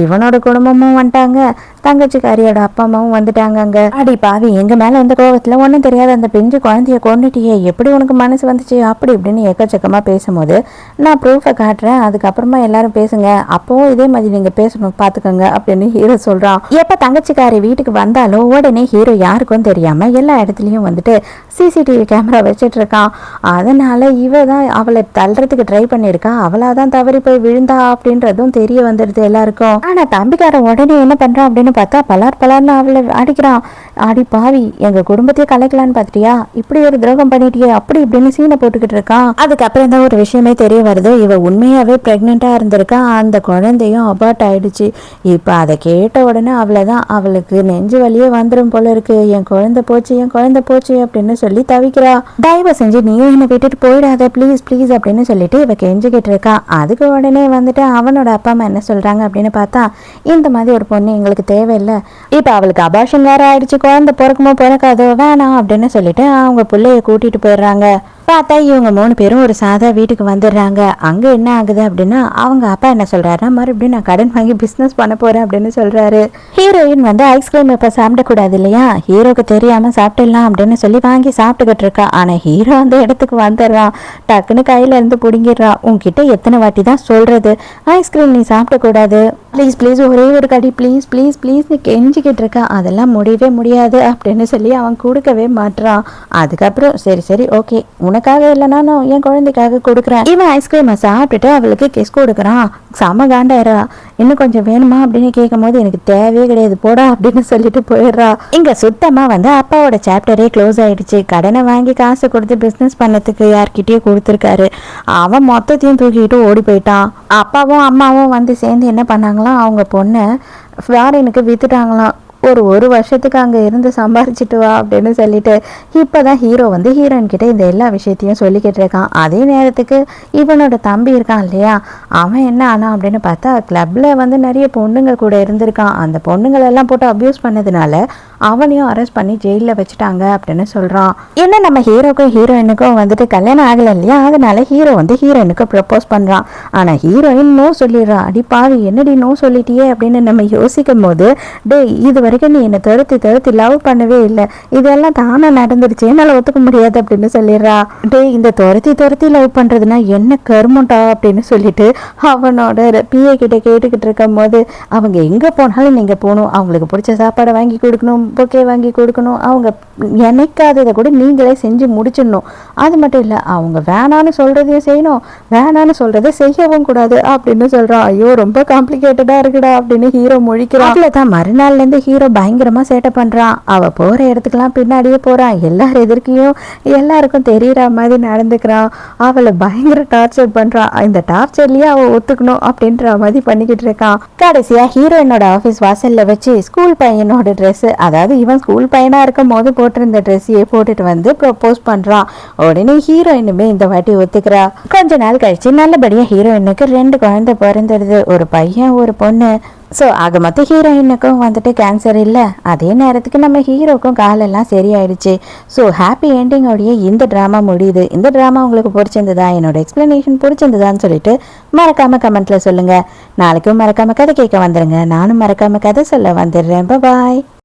இவனோட குடும்பமும் வந்துட்டாங்க, தங்கச்சிக்காரியோட அப்பா அம்மாவும் வந்துட்டாங்க. அங்க அடி பாவி, எங்க மேல கோவத்துல ஒன்னும் தெரியாத அந்த பிஞ்சு குழந்தைய கொண்டுட்டியே, எப்படி உனக்கு மனசு வந்துச்சு அப்படி இப்படின்னு எக்கச்சக்கமா பேசும்போது, நான் ப்ரூஃபை காட்டுறேன், அதுக்கப்புறமா எல்லாரும் பேசுங்க, அப்பவும் இதே மாதிரி நீங்க பேசணும் பாத்துக்கோங்க அப்படின்னு ஹீரோ சொல்றான். எப்ப தங்கச்சிக்காரி வீட்டுக்கு வந்தாலும் உடனே ஹீரோ யாருக்கும் தெரியாம எல்லா இடத்துலயும் சிசிடிவி கேமரா வச்சிட்டு இருக்கான். அதனால இவ தான் அவளை தள்ளுறதுக்கு ட்ரை பண்ணிருக்கா, அவளாதான் தவறி போய் விழுந்தா அப்படின்றதும் தெரிய வந்துடுது எல்லாருக்கும். ஆனா தம்பிக்காரன் உடனே என்ன பண்றான் அப்படின்னு பார்த்தா, பலார்னு அவளை அடிக்கிறான். அடி பாவி, எங்க குடும்பத்தையே கலைக்கலான்னு பார்த்துட்டியா, இப்படி ஒரு துரோகம் பண்ணிட்டியே அப்படி இப்படின்னு சீனை போட்டுக்கிட்டு இருக்கான். அதுக்கப்புறம் தான் ஒரு விஷயமே தெரிய வருது, இவ உண்மையாவே பிரெக்னெண்டா இருந்திருக்கா, அந்த குழந்தையும் அபார்ட் ஆயிடுச்சு. இப்ப அதை கேட்ட உடனே அவ்வளவுதான், அவளுக்கு நெஞ்சு வலியே வந்துடும் போல இருக்கு, என் குழந்தை போச்சு என் குழந்தை போச்சு அப்படின்னு சொல்லி தவிக்கிறா. தயவு செஞ்சு நீயும் என்னை விட்டுட்டு போயிடாத ப்ளீஸ் ப்ளீஸ் அப்படின்னு சொல்லிட்டு இவ கெஞ்சிக்கிட்டு இருக்கா. அதுக்கு உடனே அவனோட அப்பா அம்மா என்ன சொல்றாங்க அப்படின்னு பார்த்தா, இந்த மாதிரி ஒரு பொண்ணு எங்களுக்கு தேவையில்லை, இப்ப அவளுக்கு அபார்ஷன் வேற ஆயிடுச்சு, குழந்தை பிறக்குமோ பிறக்காதோ வேணாம் அப்படின்னு சொல்லிட்டு அவங்க பிள்ளைய கூட்டிட்டு போயிடுறாங்க. பார்த்தா இவங்க 3 பேரும் ஒரு சாதா வீட்டுக்கு வந்துடுறாங்க. அங்க என்ன ஆகுது அப்படின்னா, அவங்க அப்பா என்ன சொல்றாருன்னா, மறுபடியும் நான் கடன் வாங்கி பிசினஸ் பண்ண போறேன் அப்படின்னு சொல்றாரு. ஹீரோயின் ஐஸ்கிரீம் இப்ப சாப்பிடக்கூடாது இல்லையா, ஹீரோக்கு தெரியாம சாப்பிடலாம் அப்படின்னு சொல்லி வாங்கி சாப்பிட்டுக்கிட்டு இருக்கா. ஆனா ஹீரோ அந்த இடத்துக்கு வந்துடுறான். டக்குன்னு கையில இருந்து புடுங்கிடுறான். உன்கிட்ட எத்தனை வாட்டி தான் சொல்றது, ஐஸ்கிரீம் நீ சாப்பிடக்கூடாது, ப்ளீஸ் ப்ளீஸ் ஒரே ஒரு கடி ப்ளீஸ் ப்ளீஸ் ப்ளீஸ் நீ கெஞ்சிக்கிட்டு இருக்கா, அதெல்லாம் முடியவே முடியாது அப்படின்னு சொல்லி அவன் கொடுக்கவே மாட்டான். அதுக்கப்புறம் சரி சரி ஓகே, உனக்காக இல்லைனா நான் என் குழந்தைக்காக கொடுக்குறேன். இவன் ஐஸ்கிரீமை சாப்பிட்டுட்டு அவளுக்கு கிஸ் கொடுக்குறான். செம காண்டாயிரா. இன்னும் கொஞ்சம் வேணுமா அப்படின்னு கேட்கும் போது, எனக்கு தேவையே கிடையாது போடா அப்படின்னு சொல்லிட்டு போயிடுறா. இங்க சுத்தமா அப்பாவோட சாப்டரே க்ளோஸ் ஆயிடுச்சு. கடனை வாங்கி காசு கொடுத்து பிசினஸ் பண்ணதுக்கு யார்கிட்டயே கொடுத்துருக்காரு. அவன் மொத்தத்தையும் தூக்கிட்டு ஓடி போயிட்டான். அப்பாவும் அம்மாவும் சேர்ந்து என்ன பண்ணாங்களாம், அவங்க பொண்ணை ஃபாரினுக்கு வித்துட்டாங்களாம். ஒரு வருஷத்துக்கு அங்கே இருந்து சம்பாரிச்சிட்டு வா அப்படின்னு சொல்லிட்டு இப்போதான் ஹீரோ ஹீரோயின் கிட்ட இந்த எல்லா விஷயத்தையும் சொல்லிக்கிட்டு இருக்கான். அதே நேரத்துக்கு இவனோட தம்பி இருக்கான் இல்லையா, அவன் என்ன ஆனா அப்படின்னு பார்த்தா, கிளப்ல நிறைய பொண்ணுங்க கூட இருந்திருக்கான். அந்த பொண்ணுங்களெல்லாம் போட்டு அப்யூஸ் பண்ணதுனால அவனையும் அரெஸ்ட் பண்ணி ஜெயிலில் வச்சுட்டாங்க அப்படின்னு சொல்கிறான். என்ன நம்ம ஹீரோக்கும் ஹீரோயினுக்கும் வந்துட்டு கல்யாணம் ஆகலை இல்லையா, அதனால ஹீரோ வந்து ஹீரோயினுக்கு ப்ரப்போஸ் பண்ணுறான். ஆனால் ஹீரோயின் நோ சொல்லிடுறான். அடி பாவி என்னடி நோ சொல்லிட்டியே அப்படின்னு நம்ம யோசிக்கும் போது, டே இது வரைக்கும் நீ என்னை தடுத்து லவ் பண்ணவே இல்லை, இதெல்லாம் தானே நடந்துருச்சு, என்னால் ஒத்துக்க முடியாது அப்படின்னு சொல்லிடுறா. டே இந்த துரத்தி லவ் பண்ணுறதுனா என்ன கருமண்டா அப்படின்னு சொல்லிட்டு அவனோட பிஏ கிட்ட கேட்டுக்கிட்டு இருக்கும் போது, அவங்க எங்கே போனாலும் நீங்கள் போகணும், அவங்களுக்கு பிடிச்ச சாப்பாடை வாங்கி கொடுக்கணும், பொக்கே வாங்கி கொடுக்கணும், அவங்க நினைக்காததை கூட நீங்களே செஞ்சு முடிச்சிடணும், அது மட்டும் இல்லை அவங்க வேணான்னு சொல்கிறதையும் செய்யணும், வேணான்னு சொல்கிறத செய்யவும் கூடாது அப்படின்னு சொல்கிறான். ஐயோ ரொம்ப காம்ப்ளிகேட்டடாக இருக்குடா அப்படின்னு ஹீரோ முழிக்கிறான். அதில் தான் மறுநாள்லேருந்து ஹீரோ பயங்கரமாக சேட்டை பண்ணுறான். அவள் போகிற இடத்துக்குலாம் பின்னாடியே போகிறான், எல்லார் எதிர்க்கையும் எல்லாருக்கும் தெரிகிற மாதிரி நடந்துக்கிறான், அவளை பயங்கர டார்ச்சர் பண்ணுறான். இந்த டார்ச்சர்லேயே அவள் ஒத்துக்கணும் அப்படின்ற மாதிரி பண்ணிக்கிட்டு இருக்கான். கடைசியாக ஹீரோயினோட ஆஃபீஸ் வாசலில் வச்சு ஸ்கூல் பையனோட ட்ரெஸ்ஸு, அதாவது இவன் ஸ்கூல் பையனாக இருக்கும் போது போட்டிருந்த ட்ரெஸ்ஸையே போட்டுட்டு வந்து ப்ரப்போஸ் பண்ணுறான். உடனே ஹீரோயினுமே இந்த வாட்டி ஒத்துக்கிறா. கொஞ்ச நாள் கழிச்சு நல்லபடியாக ஹீரோயினுக்கு 2 குழந்தை பிறந்துடுது, ஒரு பையன் ஒரு பொண்ணு. ஸோ ஆக மொத்தம் ஹீரோயினுக்கும் வந்துட்டு கேன்சர் இல்லை, அதே நேரத்துக்கு நம்ம ஹீரோக்கும் காலெல்லாம் சரியாயிடுச்சு. ஸோ ஹாப்பி என்டிங்கோடைய இந்த ட்ராமா முடியுது. இந்த ட்ராமா உங்களுக்கு பிடிச்சிருந்ததா, என்னோட எக்ஸ்ப்ளனேஷன் பிடிச்சிருந்ததான்னு சொல்லிட்டு மறக்காமல் கமெண்ட்டில் சொல்லுங்கள். நாளைக்கும் மறக்காமல் கதை கேட்க வந்துடுங்க, நானும் மறக்காமல் கதை சொல்ல வந்துடுறேன். பாய்.